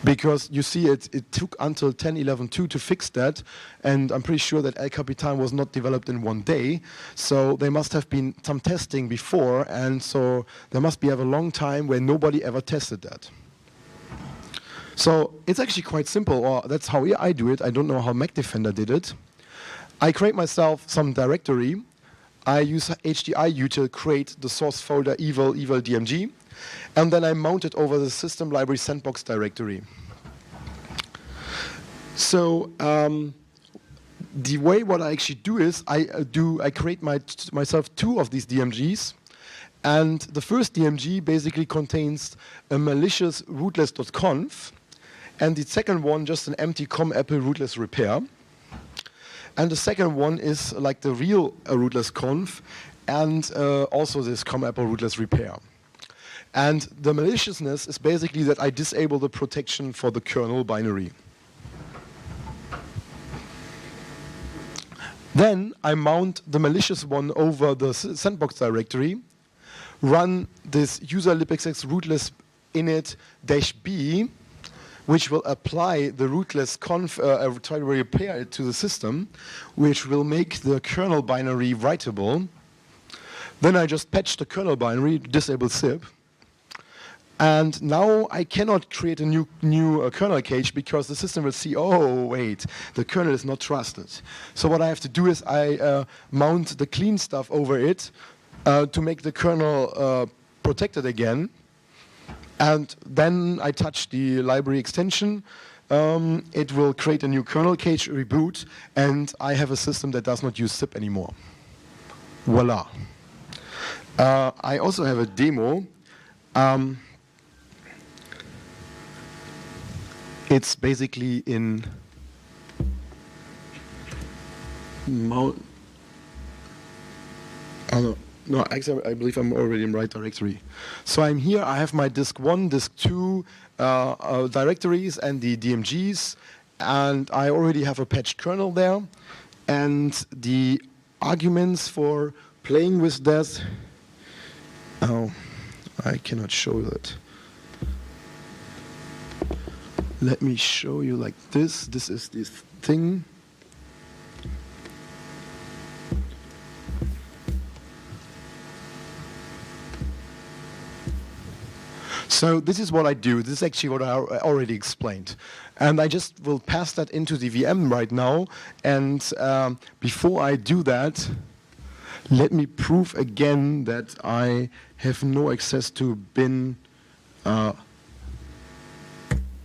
[SPEAKER 1] Because you see, it took until 10.11.2 to fix that, and I'm pretty sure that Capitan was not developed in one day, so there must have been some testing before, and so there must be a long time where nobody ever tested that. So it's actually quite simple, or that's how I do it. I don't know how Mac Defender did it. I create myself some directory. I use HDI util create the source folder evil DMG, and then I mount it over the system library Sandbox directory. So the way what I actually do is I create myself 2 of these DMGs, and the first DMG basically contains a malicious rootless.conf, and the second one just an empty com apple rootless repair. And the second one is like the real rootless conf, and also this com apple rootless repair. And the maliciousness is basically that I disable the protection for the kernel binary. Then I mount the malicious one over the Sandbox directory, run this user libxx rootless init -b, which will apply the rootless conf, try to repair it to the system, which will make the kernel binary writable. Then I just patch the kernel binary, disable zip. And now I cannot create a new kernel cache because the system will see, oh, wait, the kernel is not trusted. So what I have to do is I mount the clean stuff over it to make the kernel protected again. And then I touch the library extension. It will create a new kernel cache, reboot, and I have a system that does not use zip anymore. Voila. I also have a demo. It's basically in no, actually, I believe I'm already in the right directory. So I'm here, I have my disk 1, disk 2 directories and the DMGs, and I already have a patched kernel there. And the arguments for playing with that, oh, I cannot show that. Let me show you like this. This is this thing. So this is what I do. This is actually what I already explained. And I just will pass that into the VM right now. And before I do that, let me prove again that I have no access to bin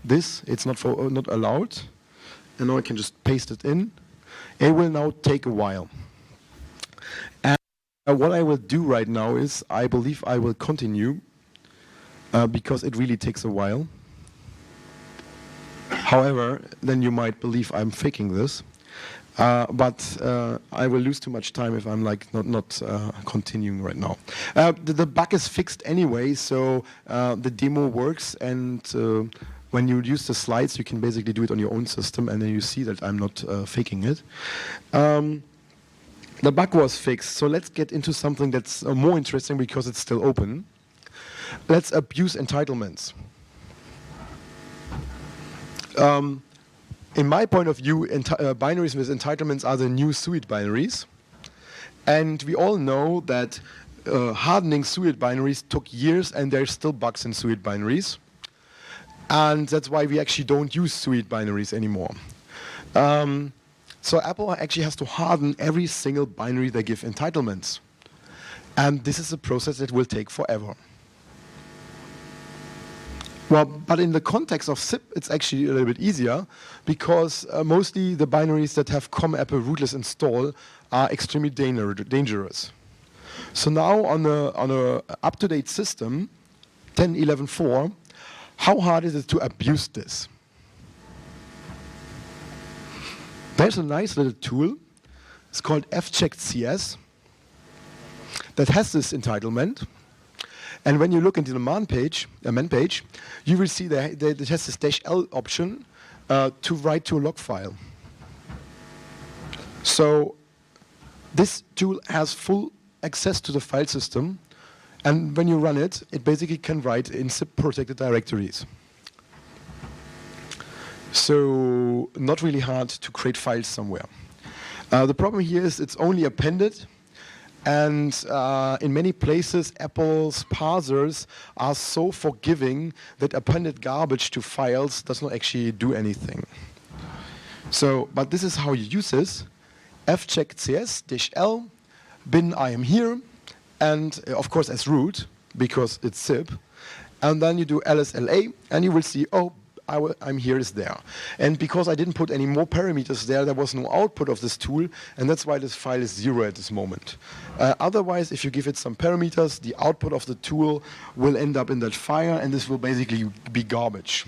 [SPEAKER 1] this. It's not allowed. And now I can just paste it in. It will now take a while. And what I will do right now is I believe I will continue because it really takes a while. However, then you might believe I'm faking this. But I will lose too much time if I'm like not continuing right now. The bug is fixed anyway, so the demo works, and when you use the slides, you can basically do it on your own system, and then you see that I'm not faking it. The bug was fixed, so let's get into something that's more interesting because it's still open. Let's abuse entitlements. In my point of view, binaries with entitlements are the new SUID binaries. And we all know that hardening SUID binaries took years, and there's still bugs in SUID binaries. And that's why we actually don't use suite binaries anymore. So Apple actually has to harden every single binary they give entitlements. And this is a process that will take forever. Well, but in the context of SIP, it's actually a little bit easier, because mostly the binaries that have COM Apple rootless install are extremely dangerous. So now on a up-to-date system, 10.11.4, how hard is it to abuse this? There's a nice little tool. It's called fcheck.cs that has this entitlement. And when you look into the man page, you will see that it has this -L option to write to a log file. So this tool has full access to the file system, and when you run it, it basically can write in SIP-protected directories. So not really hard to create files somewhere. The problem here is it's only appended, and in many places Apple's parsers are so forgiving that appended garbage to files does not actually do anything. So, but this is how you use this. fcheck.cs-l bin I am here, and of course as root, because it's SIP, and then you do lsla, and you will see, oh, I'm here is there. And because I didn't put any more parameters there was no output of this tool, and that's why this file is 0 at this moment. Otherwise, if you give it some parameters, the output of the tool will end up in that file, and this will basically be garbage.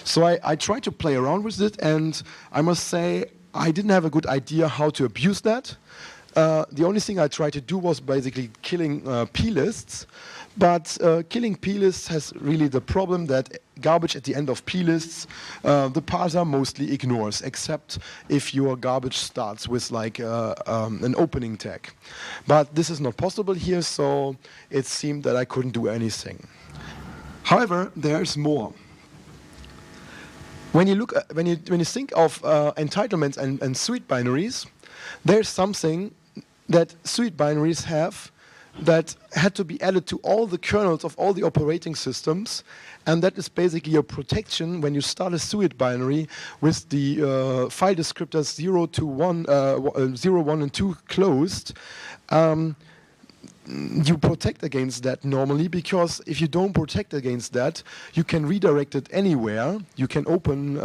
[SPEAKER 1] So I tried to play around with it, and I must say I didn't have a good idea how to abuse that. The only thing I tried to do was basically killing p-lists, but killing p-lists has really the problem that garbage at the end of p-lists, the parser mostly ignores, except if your garbage starts with like an opening tag. But this is not possible here, so it seemed that I couldn't do anything. However, there's more. When you look at, when you think of entitlements and suite binaries, there's something that suite binaries have that had to be added to all the kernels of all the operating systems, and that is basically a protection when you start a suite binary with the file descriptors 0 to 1, 0, 1, and 2 closed. You protect against that normally, because if you don't protect against that, you can redirect it anywhere. You can open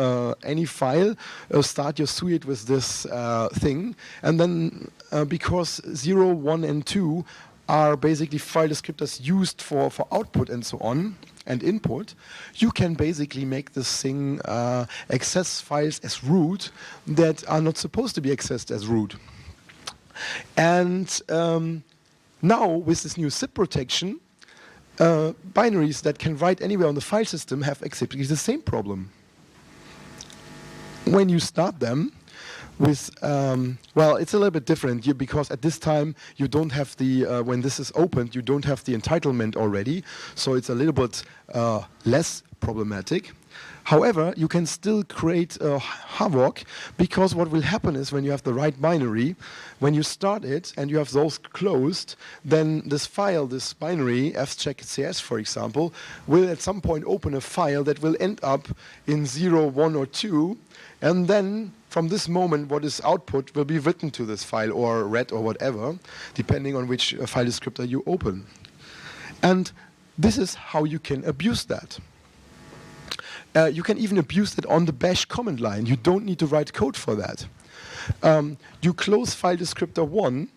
[SPEAKER 1] any file, start your suite with this thing, and then because 0, 1, and 2 are basically file descriptors used for output and so on, and input, you can basically make this thing access files as root that are not supposed to be accessed as root. And now, with this new SIP protection, binaries that can write anywhere on the file system have exactly the same problem. When you start them with, well, it's a little bit different because at this time you don't have the, when this is opened, you don't have the entitlement already, so it's a little bit less problematic. However, you can still create havoc, because what will happen is when you have the right binary, when you start it and you have those closed, then this file, this binary, fcheck.cs for example, will at some point open a file that will end up in 0, 1, or 2, and then from this moment what is output will be written to this file or read or whatever, depending on which file descriptor you open. And this is how you can abuse that. You can even abuse it on the bash command line. You don't need to write code for that. You close file descriptor 1,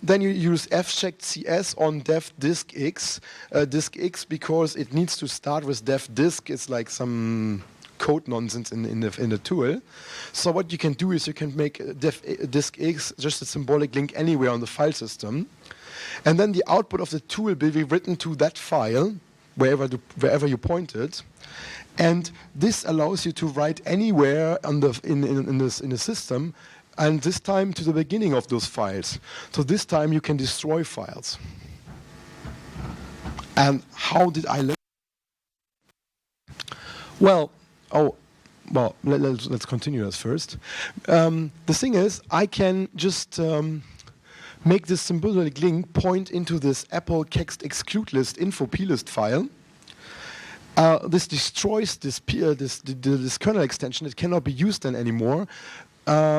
[SPEAKER 1] then you use fcheck.cs on dev disk x, because it needs to start with dev disk. It's like some code nonsense in the tool. So what you can do is you can make dev disk x just a symbolic link anywhere on the file system, and then the output of the tool will be written to that file, wherever you point it, and this allows you to write anywhere on the in the system, and this time to the beginning of those files. So this time you can destroy files. And how did I learn? Well, let's continue this first. The thing is, I can just make this symbolic link point into this Apple text exclude list info plist file, this destroys this kernel extension. It cannot be used then anymore,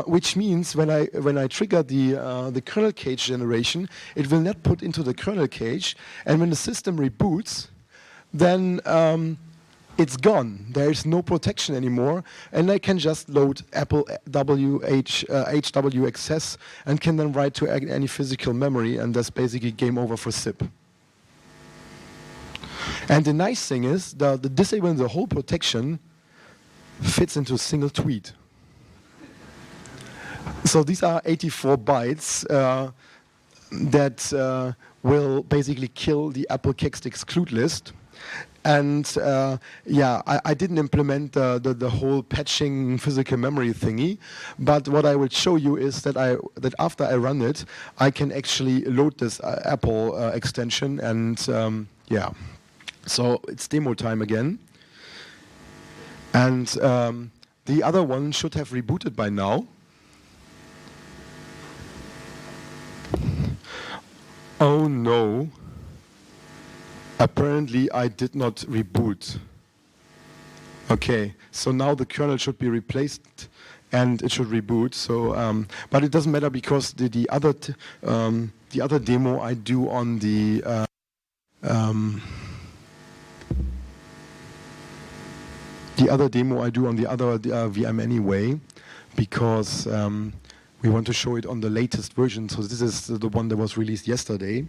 [SPEAKER 1] which means when I trigger the kernel cage generation, it will not put into the kernel cage, and when the system reboots, then it's gone. There is no protection anymore, and I can just load Apple HW and can then write to any physical memory, and that's basically game over for SIP. And the nice thing is, the disabling the whole protection fits into a single tweet. So these are 84 bytes that will basically kill the Apple kext exclude list. And yeah, I didn't implement the whole patching physical memory thingy, but what I will show you is that after I run it, I can actually load this Apple extension, and yeah. So it's demo time again. And the other one should have rebooted by now. Oh no. Apparently I did not reboot. Okay, so now the kernel should be replaced and it should reboot. So, but it doesn't matter because the other demo I do on the other VM anyway, because we want to show it on the latest version. So this is the one that was released yesterday.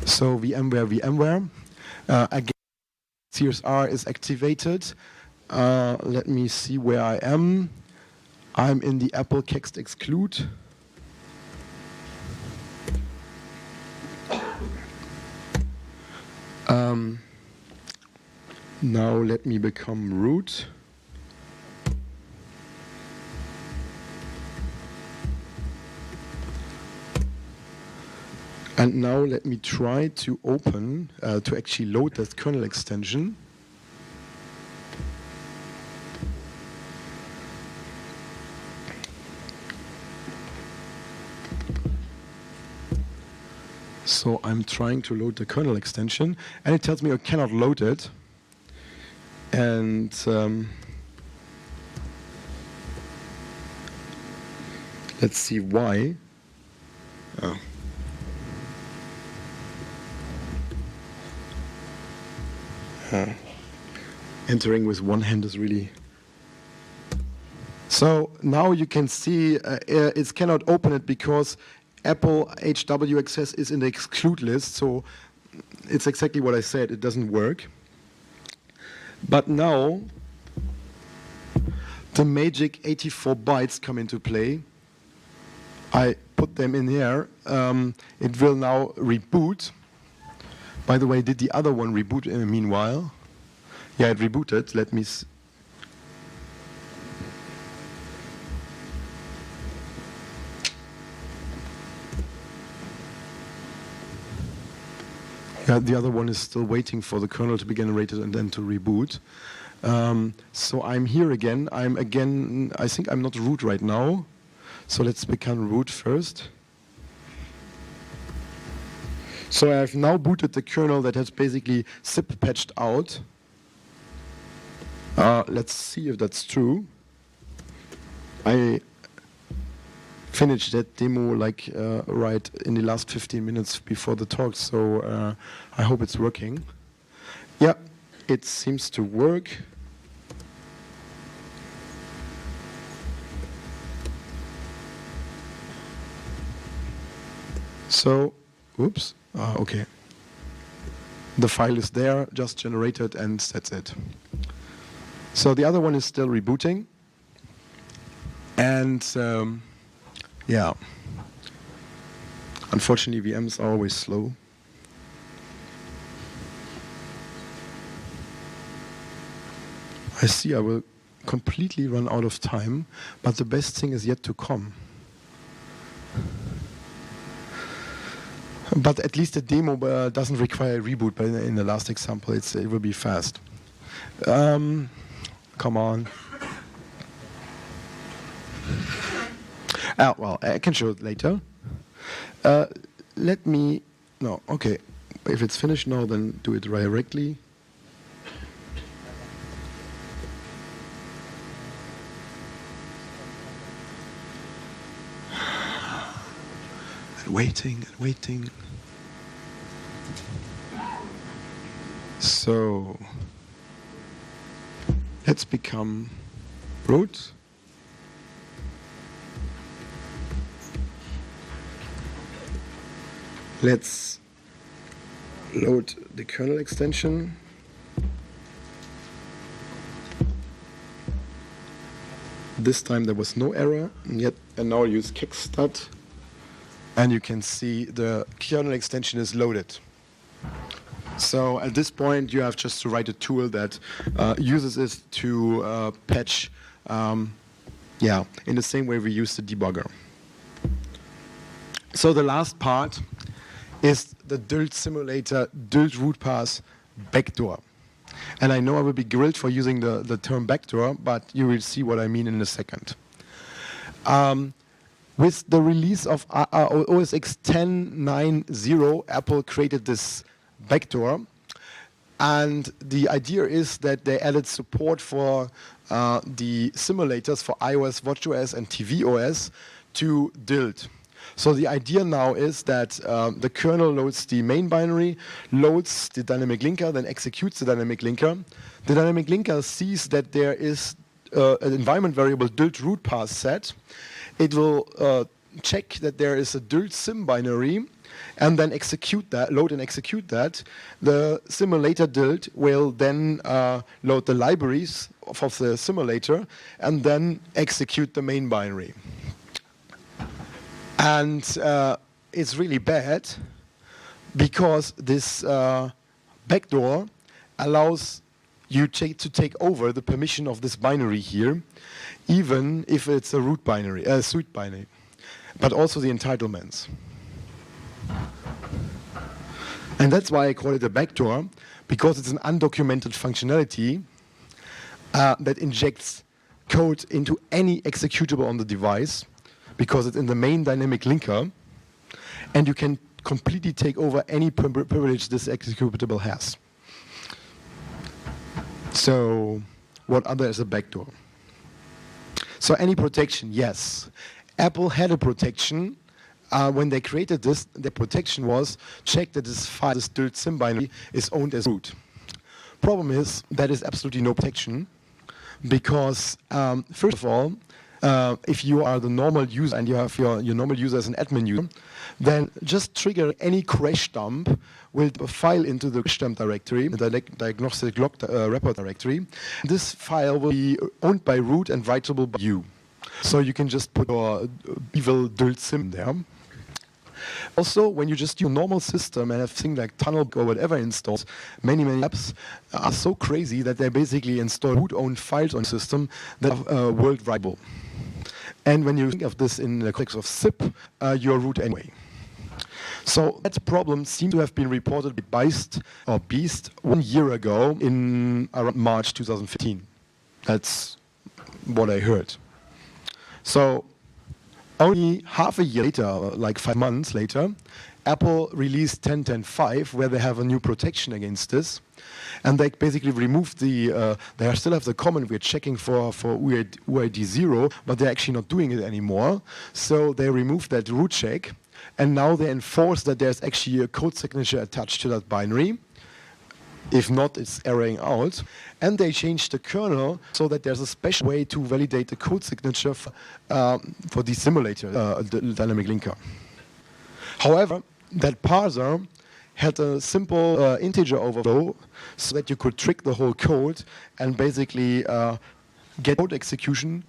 [SPEAKER 1] So VMware. Again, CSR is activated. Let me see where I am. I'm in the Apple kext exclude. Now let me become root. And now let me try to open, to actually load that kernel extension. So I'm trying to load the kernel extension, and it tells me I cannot load it. And let's see why. Oh. Entering with one hand is really... So now you can see it cannot open it because Apple HW access is in the exclude list, so it's exactly what I said, it doesn't work. But now the magic 84 bytes come into play. I put them in here. It will now reboot. By the way, did the other one reboot in the meanwhile? Yeah, it rebooted. Let me yeah, the other one is still waiting for the kernel to be generated and then to reboot. So I'm here again. I think I'm not root right now. So let's become root first. So I've now booted the kernel that has basically zip patched out. Let's see if that's true. I finished that demo like right in the last 15 minutes before the talk, so I hope it's working. Yeah, it seems to work. So, oops, okay. The file is there, just generated, and that's it. So the other one is still rebooting. And yeah, unfortunately VMs are always slow. I see I will completely run out of time, but the best thing is yet to come. But at least the demo doesn't require a reboot, but in the last example it will be fast. Come on. Well, I can show it later. Okay. If it's finished now, then do it directly. And waiting. So let's become root. Let's load the kernel extension. This time there was no error, and now I'll use kickstart, and you can see the kernel extension is loaded. So at this point, you have just to write a tool that uses it to patch, in the same way we use the debugger. So the last part is the DILT simulator DILT root path backdoor. And I know I will be grilled for using the term backdoor, but you will see what I mean in a second. With the release of OSX 10.9.0, Apple created this backdoor. And the idea is that they added support for the simulators for iOS, watchOS, and tvOS to DILT. So the idea now is that the kernel loads the main binary, loads the dynamic linker, then executes the dynamic linker. The dynamic linker sees that there is an environment variable DILT root path set. It will check that there is a DILT sim binary, and then execute that, load and execute that. The simulator DILT will then load the libraries of the simulator, and then execute the main binary. And it's really bad because this backdoor allows you to take over the permission of this binary here, even if it's a root binary, a suite binary, but also the entitlements. And that's why I call it a backdoor, because it's an undocumented functionality that injects code into any executable on the device, because it's in the main dynamic linker, and you can completely take over any privilege this executable has. So what other is a backdoor? So any protection, yes. Apple had a protection. When they created this, the protection was check that this file, this DILT sim binary, is owned as root. Problem is, that is absolutely no protection, because first of all, if you are the normal user and you have your normal user as an admin user, then just trigger any crash dump with a file into the crash dump directory, the diagnostic log repo directory. This file will be owned by root and writable by you. So you can just put your evil DILT sim there. Also, when you just do a normal system and have things like Tunnel or whatever installed, many apps are so crazy that they basically install root-owned files on the system that are world writable. And when you think of this in the context of zip, you're root anyway. So that problem seems to have been reported by Beast 1 year ago in around March 2015. That's what I heard. So only half a year later, like 5 months later, Apple released 10.10.5, where they have a new protection against this. And they basically removed the, they still have the comment we're checking for UID 0, but they're actually not doing it anymore. So they removed that root check, and now they enforce that there's actually a code signature attached to that binary. If not, it's erroring out. And they changed the kernel so that there's a special way to validate the code signature for the simulator, the dynamic linker. However, that parser had a simple integer overflow so that you could trick the whole code and basically get code execution,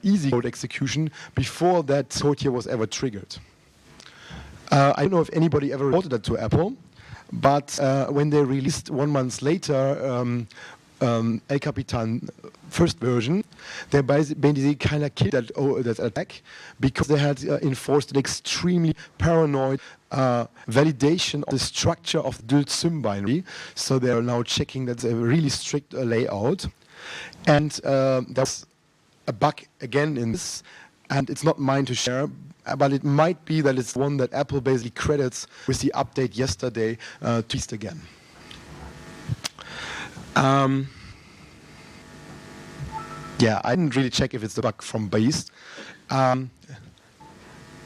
[SPEAKER 1] easy code execution, before that code here was ever triggered. I don't know if anybody ever reported that to Apple, but when they released 1 month later El Capitan first version, they basically kind of killed that attack because they had enforced an extremely paranoid validation of the structure of the DILT sim binary. So they are now checking that's a really strict layout. And there's a bug again in this. and it's not mine to share, but it might be that it's one that Apple basically credits with the update yesterday, tweaked again. Yeah, I didn't really check if it's the bug from base. And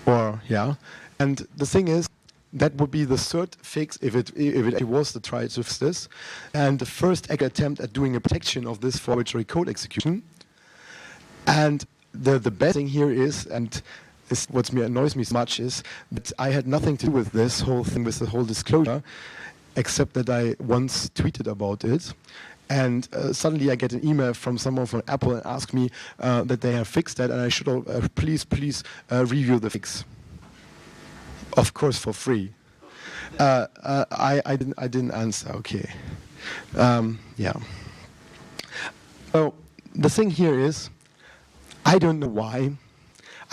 [SPEAKER 1] the thing is, that would be the third fix if it was to try to fix this, and the first attempt at doing a protection of this for arbitrary code execution. And the best thing here is, and this what annoys me so much, is that I had nothing to do with this whole thing, with the whole disclosure, except that I once tweeted about it. And suddenly I get an email from someone from Apple and ask me that they have fixed that, and I should please review the fix. Of course, for free. I didn't answer. Okay. Yeah. So the thing here is, I don't know why.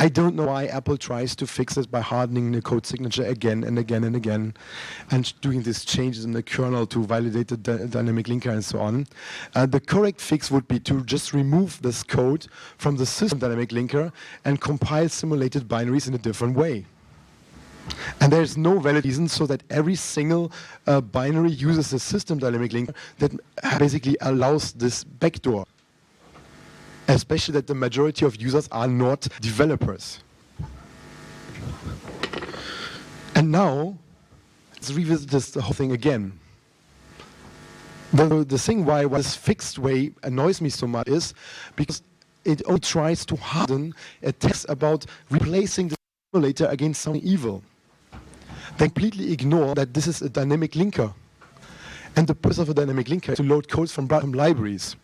[SPEAKER 1] I don't know why Apple tries to fix it by hardening the code signature again and again and again, and doing these changes in the kernel to validate the dynamic linker and so on. The correct fix would be to just remove this code from the system dynamic linker and compile simulated binaries in a different way. And there's no valid reason so that every single binary uses the system dynamic linker that basically allows this backdoor. Especially that the majority of users are not developers. And now, let's revisit the whole thing again. The thing why this fixed way annoys me so much is because it only tries to harden a text about replacing the simulator against something evil. They completely ignore that this is a dynamic linker. And the purpose of a dynamic linker is to load codes from libraries.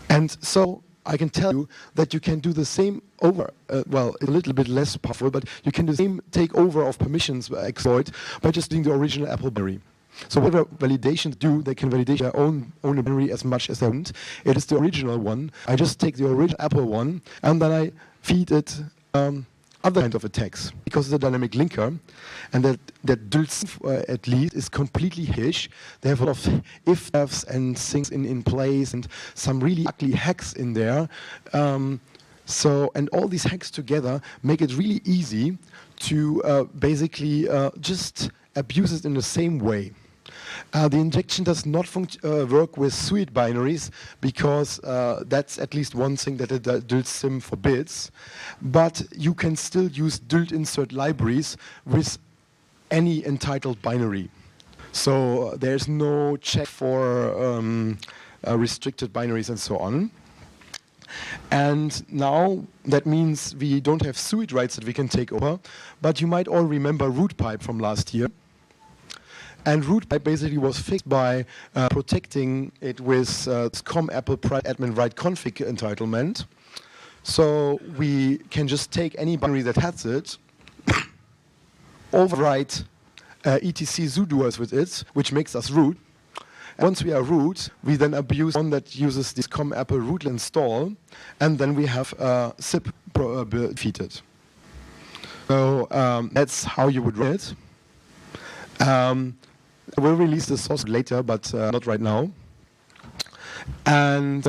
[SPEAKER 1] And so I can tell you that you can do the same over, well, a little bit less powerful, but you can do the same takeover of permissions exploit by just doing the original Apple binary. So whatever validations do, they can validate their own binary as much as they want. It is the original one. I just take the original Apple one, and then I feed it other kind of attacks, because it's a dynamic linker, and that DLS at least is completely hish. They have a lot of if-ifs and things in place, and some really ugly hacks in there. And all these hacks together make it really easy to basically just abuse it in the same way. The injection does not work with suite binaries, because that's at least one thing that the DLS sim forbids. But you can still use DLS insert libraries with any entitled binary. So there's no check for restricted binaries and so on. And now that means we don't have suite rights that we can take over, but you might all remember rootpipe from last year. And rootpipe basically was fixed by protecting it with com apple admin write config entitlement. So we can just take any binary that has it, overwrite etc sudoers with it, which makes us root. Once we are root, we then abuse one that uses this com apple root install, and then we have zip defeated. So that's how you would run it. I will release the source later, but not right now. And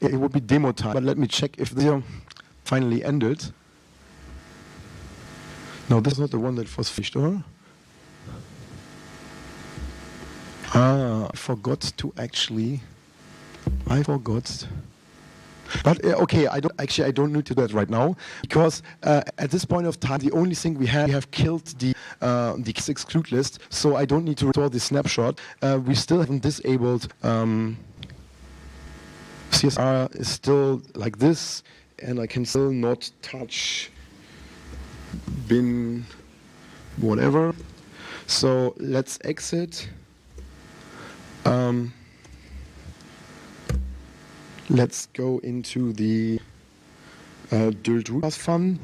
[SPEAKER 1] it would be demo time, but let me check if they finally ended. No, this is not the one that was finished, or? I forgot to actually. I forgot. But okay, I don't need to do that right now, because at this point of time, the only thing we have killed the exclude list, so I don't need to restore the snapshot. We still haven't disabled. CSR is still like this, and I can still not touch bin whatever. So let's exit. Let's go into the DLS root fun.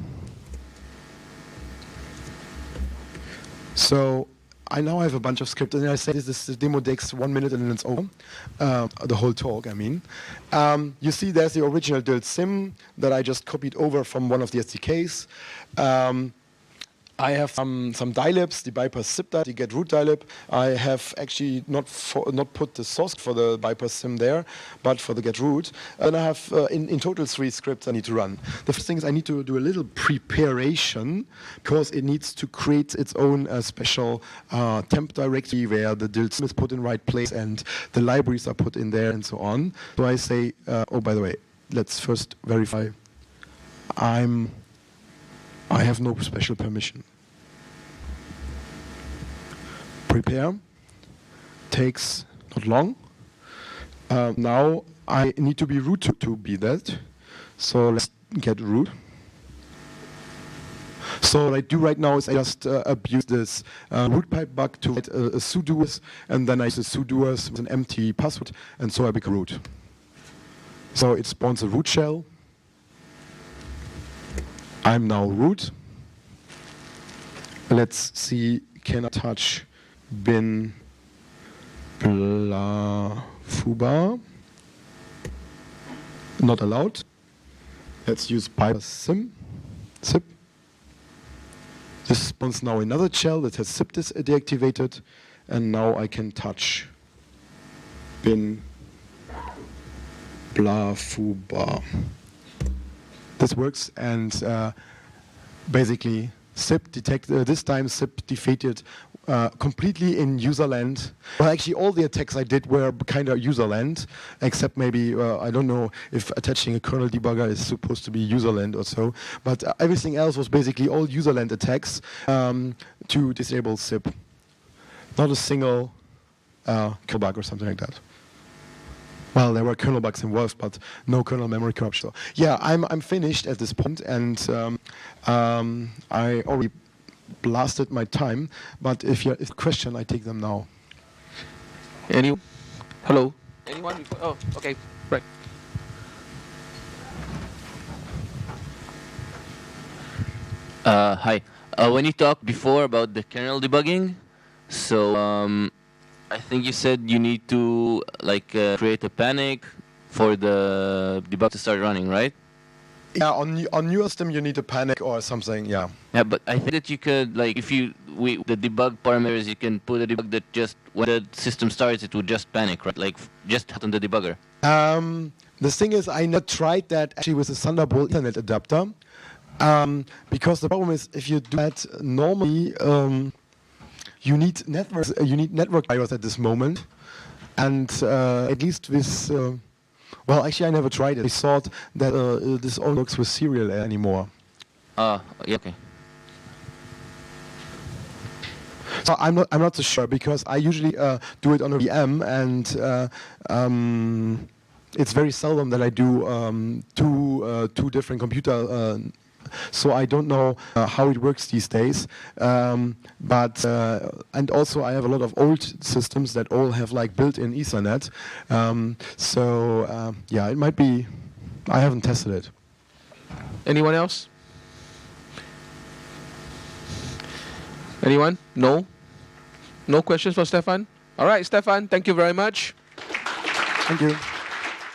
[SPEAKER 1] So I now have a bunch of script, and I say this is the demo takes 1 minute and then it's over. The whole talk, I mean. You see there's the original DLS sim that I just copied over from one of the SDKs. I have some dilibs, the bypass zip dilib, the get root dilib. I have actually not put the source for the bypass sim there, but for the get root. And I have in total 3 scripts I need to run. The first thing is I need to do a little preparation because it needs to create its own special temp directory where the DIL sim is put in right place and the libraries are put in there and so on. So I say, oh, by the way, let's first verify I have no special permission. Prepare takes not long. Now I need to be root to be that. So let's get root. So what I do right now is I just abuse this root pipe bug to write a sudoers, and then I use the sudoers with an empty password, and so I become root. So it spawns a root shell. I'm now root. Let's see, can I touch bin blah foobar? Not allowed. Let's use bypass zip. This spawns now another shell that has zip deactivated, and now I can touch bin blah foobar. This works, and basically zip detect this time zip defeated completely in userland. Well, actually all the attacks I did were kind of userland, except maybe I don't know if attaching a kernel debugger is supposed to be userland or so, but everything else was basically all userland attacks to disable zip. Not a single kernel bug or something like that. Well, there were kernel bugs involved, but no kernel memory corruption. So, yeah, I'm finished at this point, and I already blasted my time. But if you have a question, I take them now.
[SPEAKER 2] Anyone? Hello? Anyone? Oh, okay, right.
[SPEAKER 3] Hi. When you talked before about the kernel debugging, so I think you said you need to create a panic for the debug to start running, right?
[SPEAKER 1] Yeah, on your system you need a panic or something. Yeah.
[SPEAKER 3] Yeah, but I think that you could the debug parameters, you can put a debug that just when the system starts it would just panic, right? Like just on the debugger.
[SPEAKER 1] The thing is, I not tried that actually with a Thunderbolt Ethernet adapter, because the problem is if you do that normally. You need networks. You need network drivers at this moment, and at least with. Well, actually, I never tried it. I thought that this only works with serial anymore.
[SPEAKER 3] Yeah, okay.
[SPEAKER 1] So I'm not so sure because I usually do it on a VM, and it's very seldom that I do two different computer. So I don't know how it works these days, but and also I have a lot of old systems that all have like built-in Ethernet. So yeah, it might be. I haven't tested it.
[SPEAKER 2] Anyone else? Anyone? No? No questions for Stefan? All right, Stefan, thank you very much.
[SPEAKER 1] Thank you.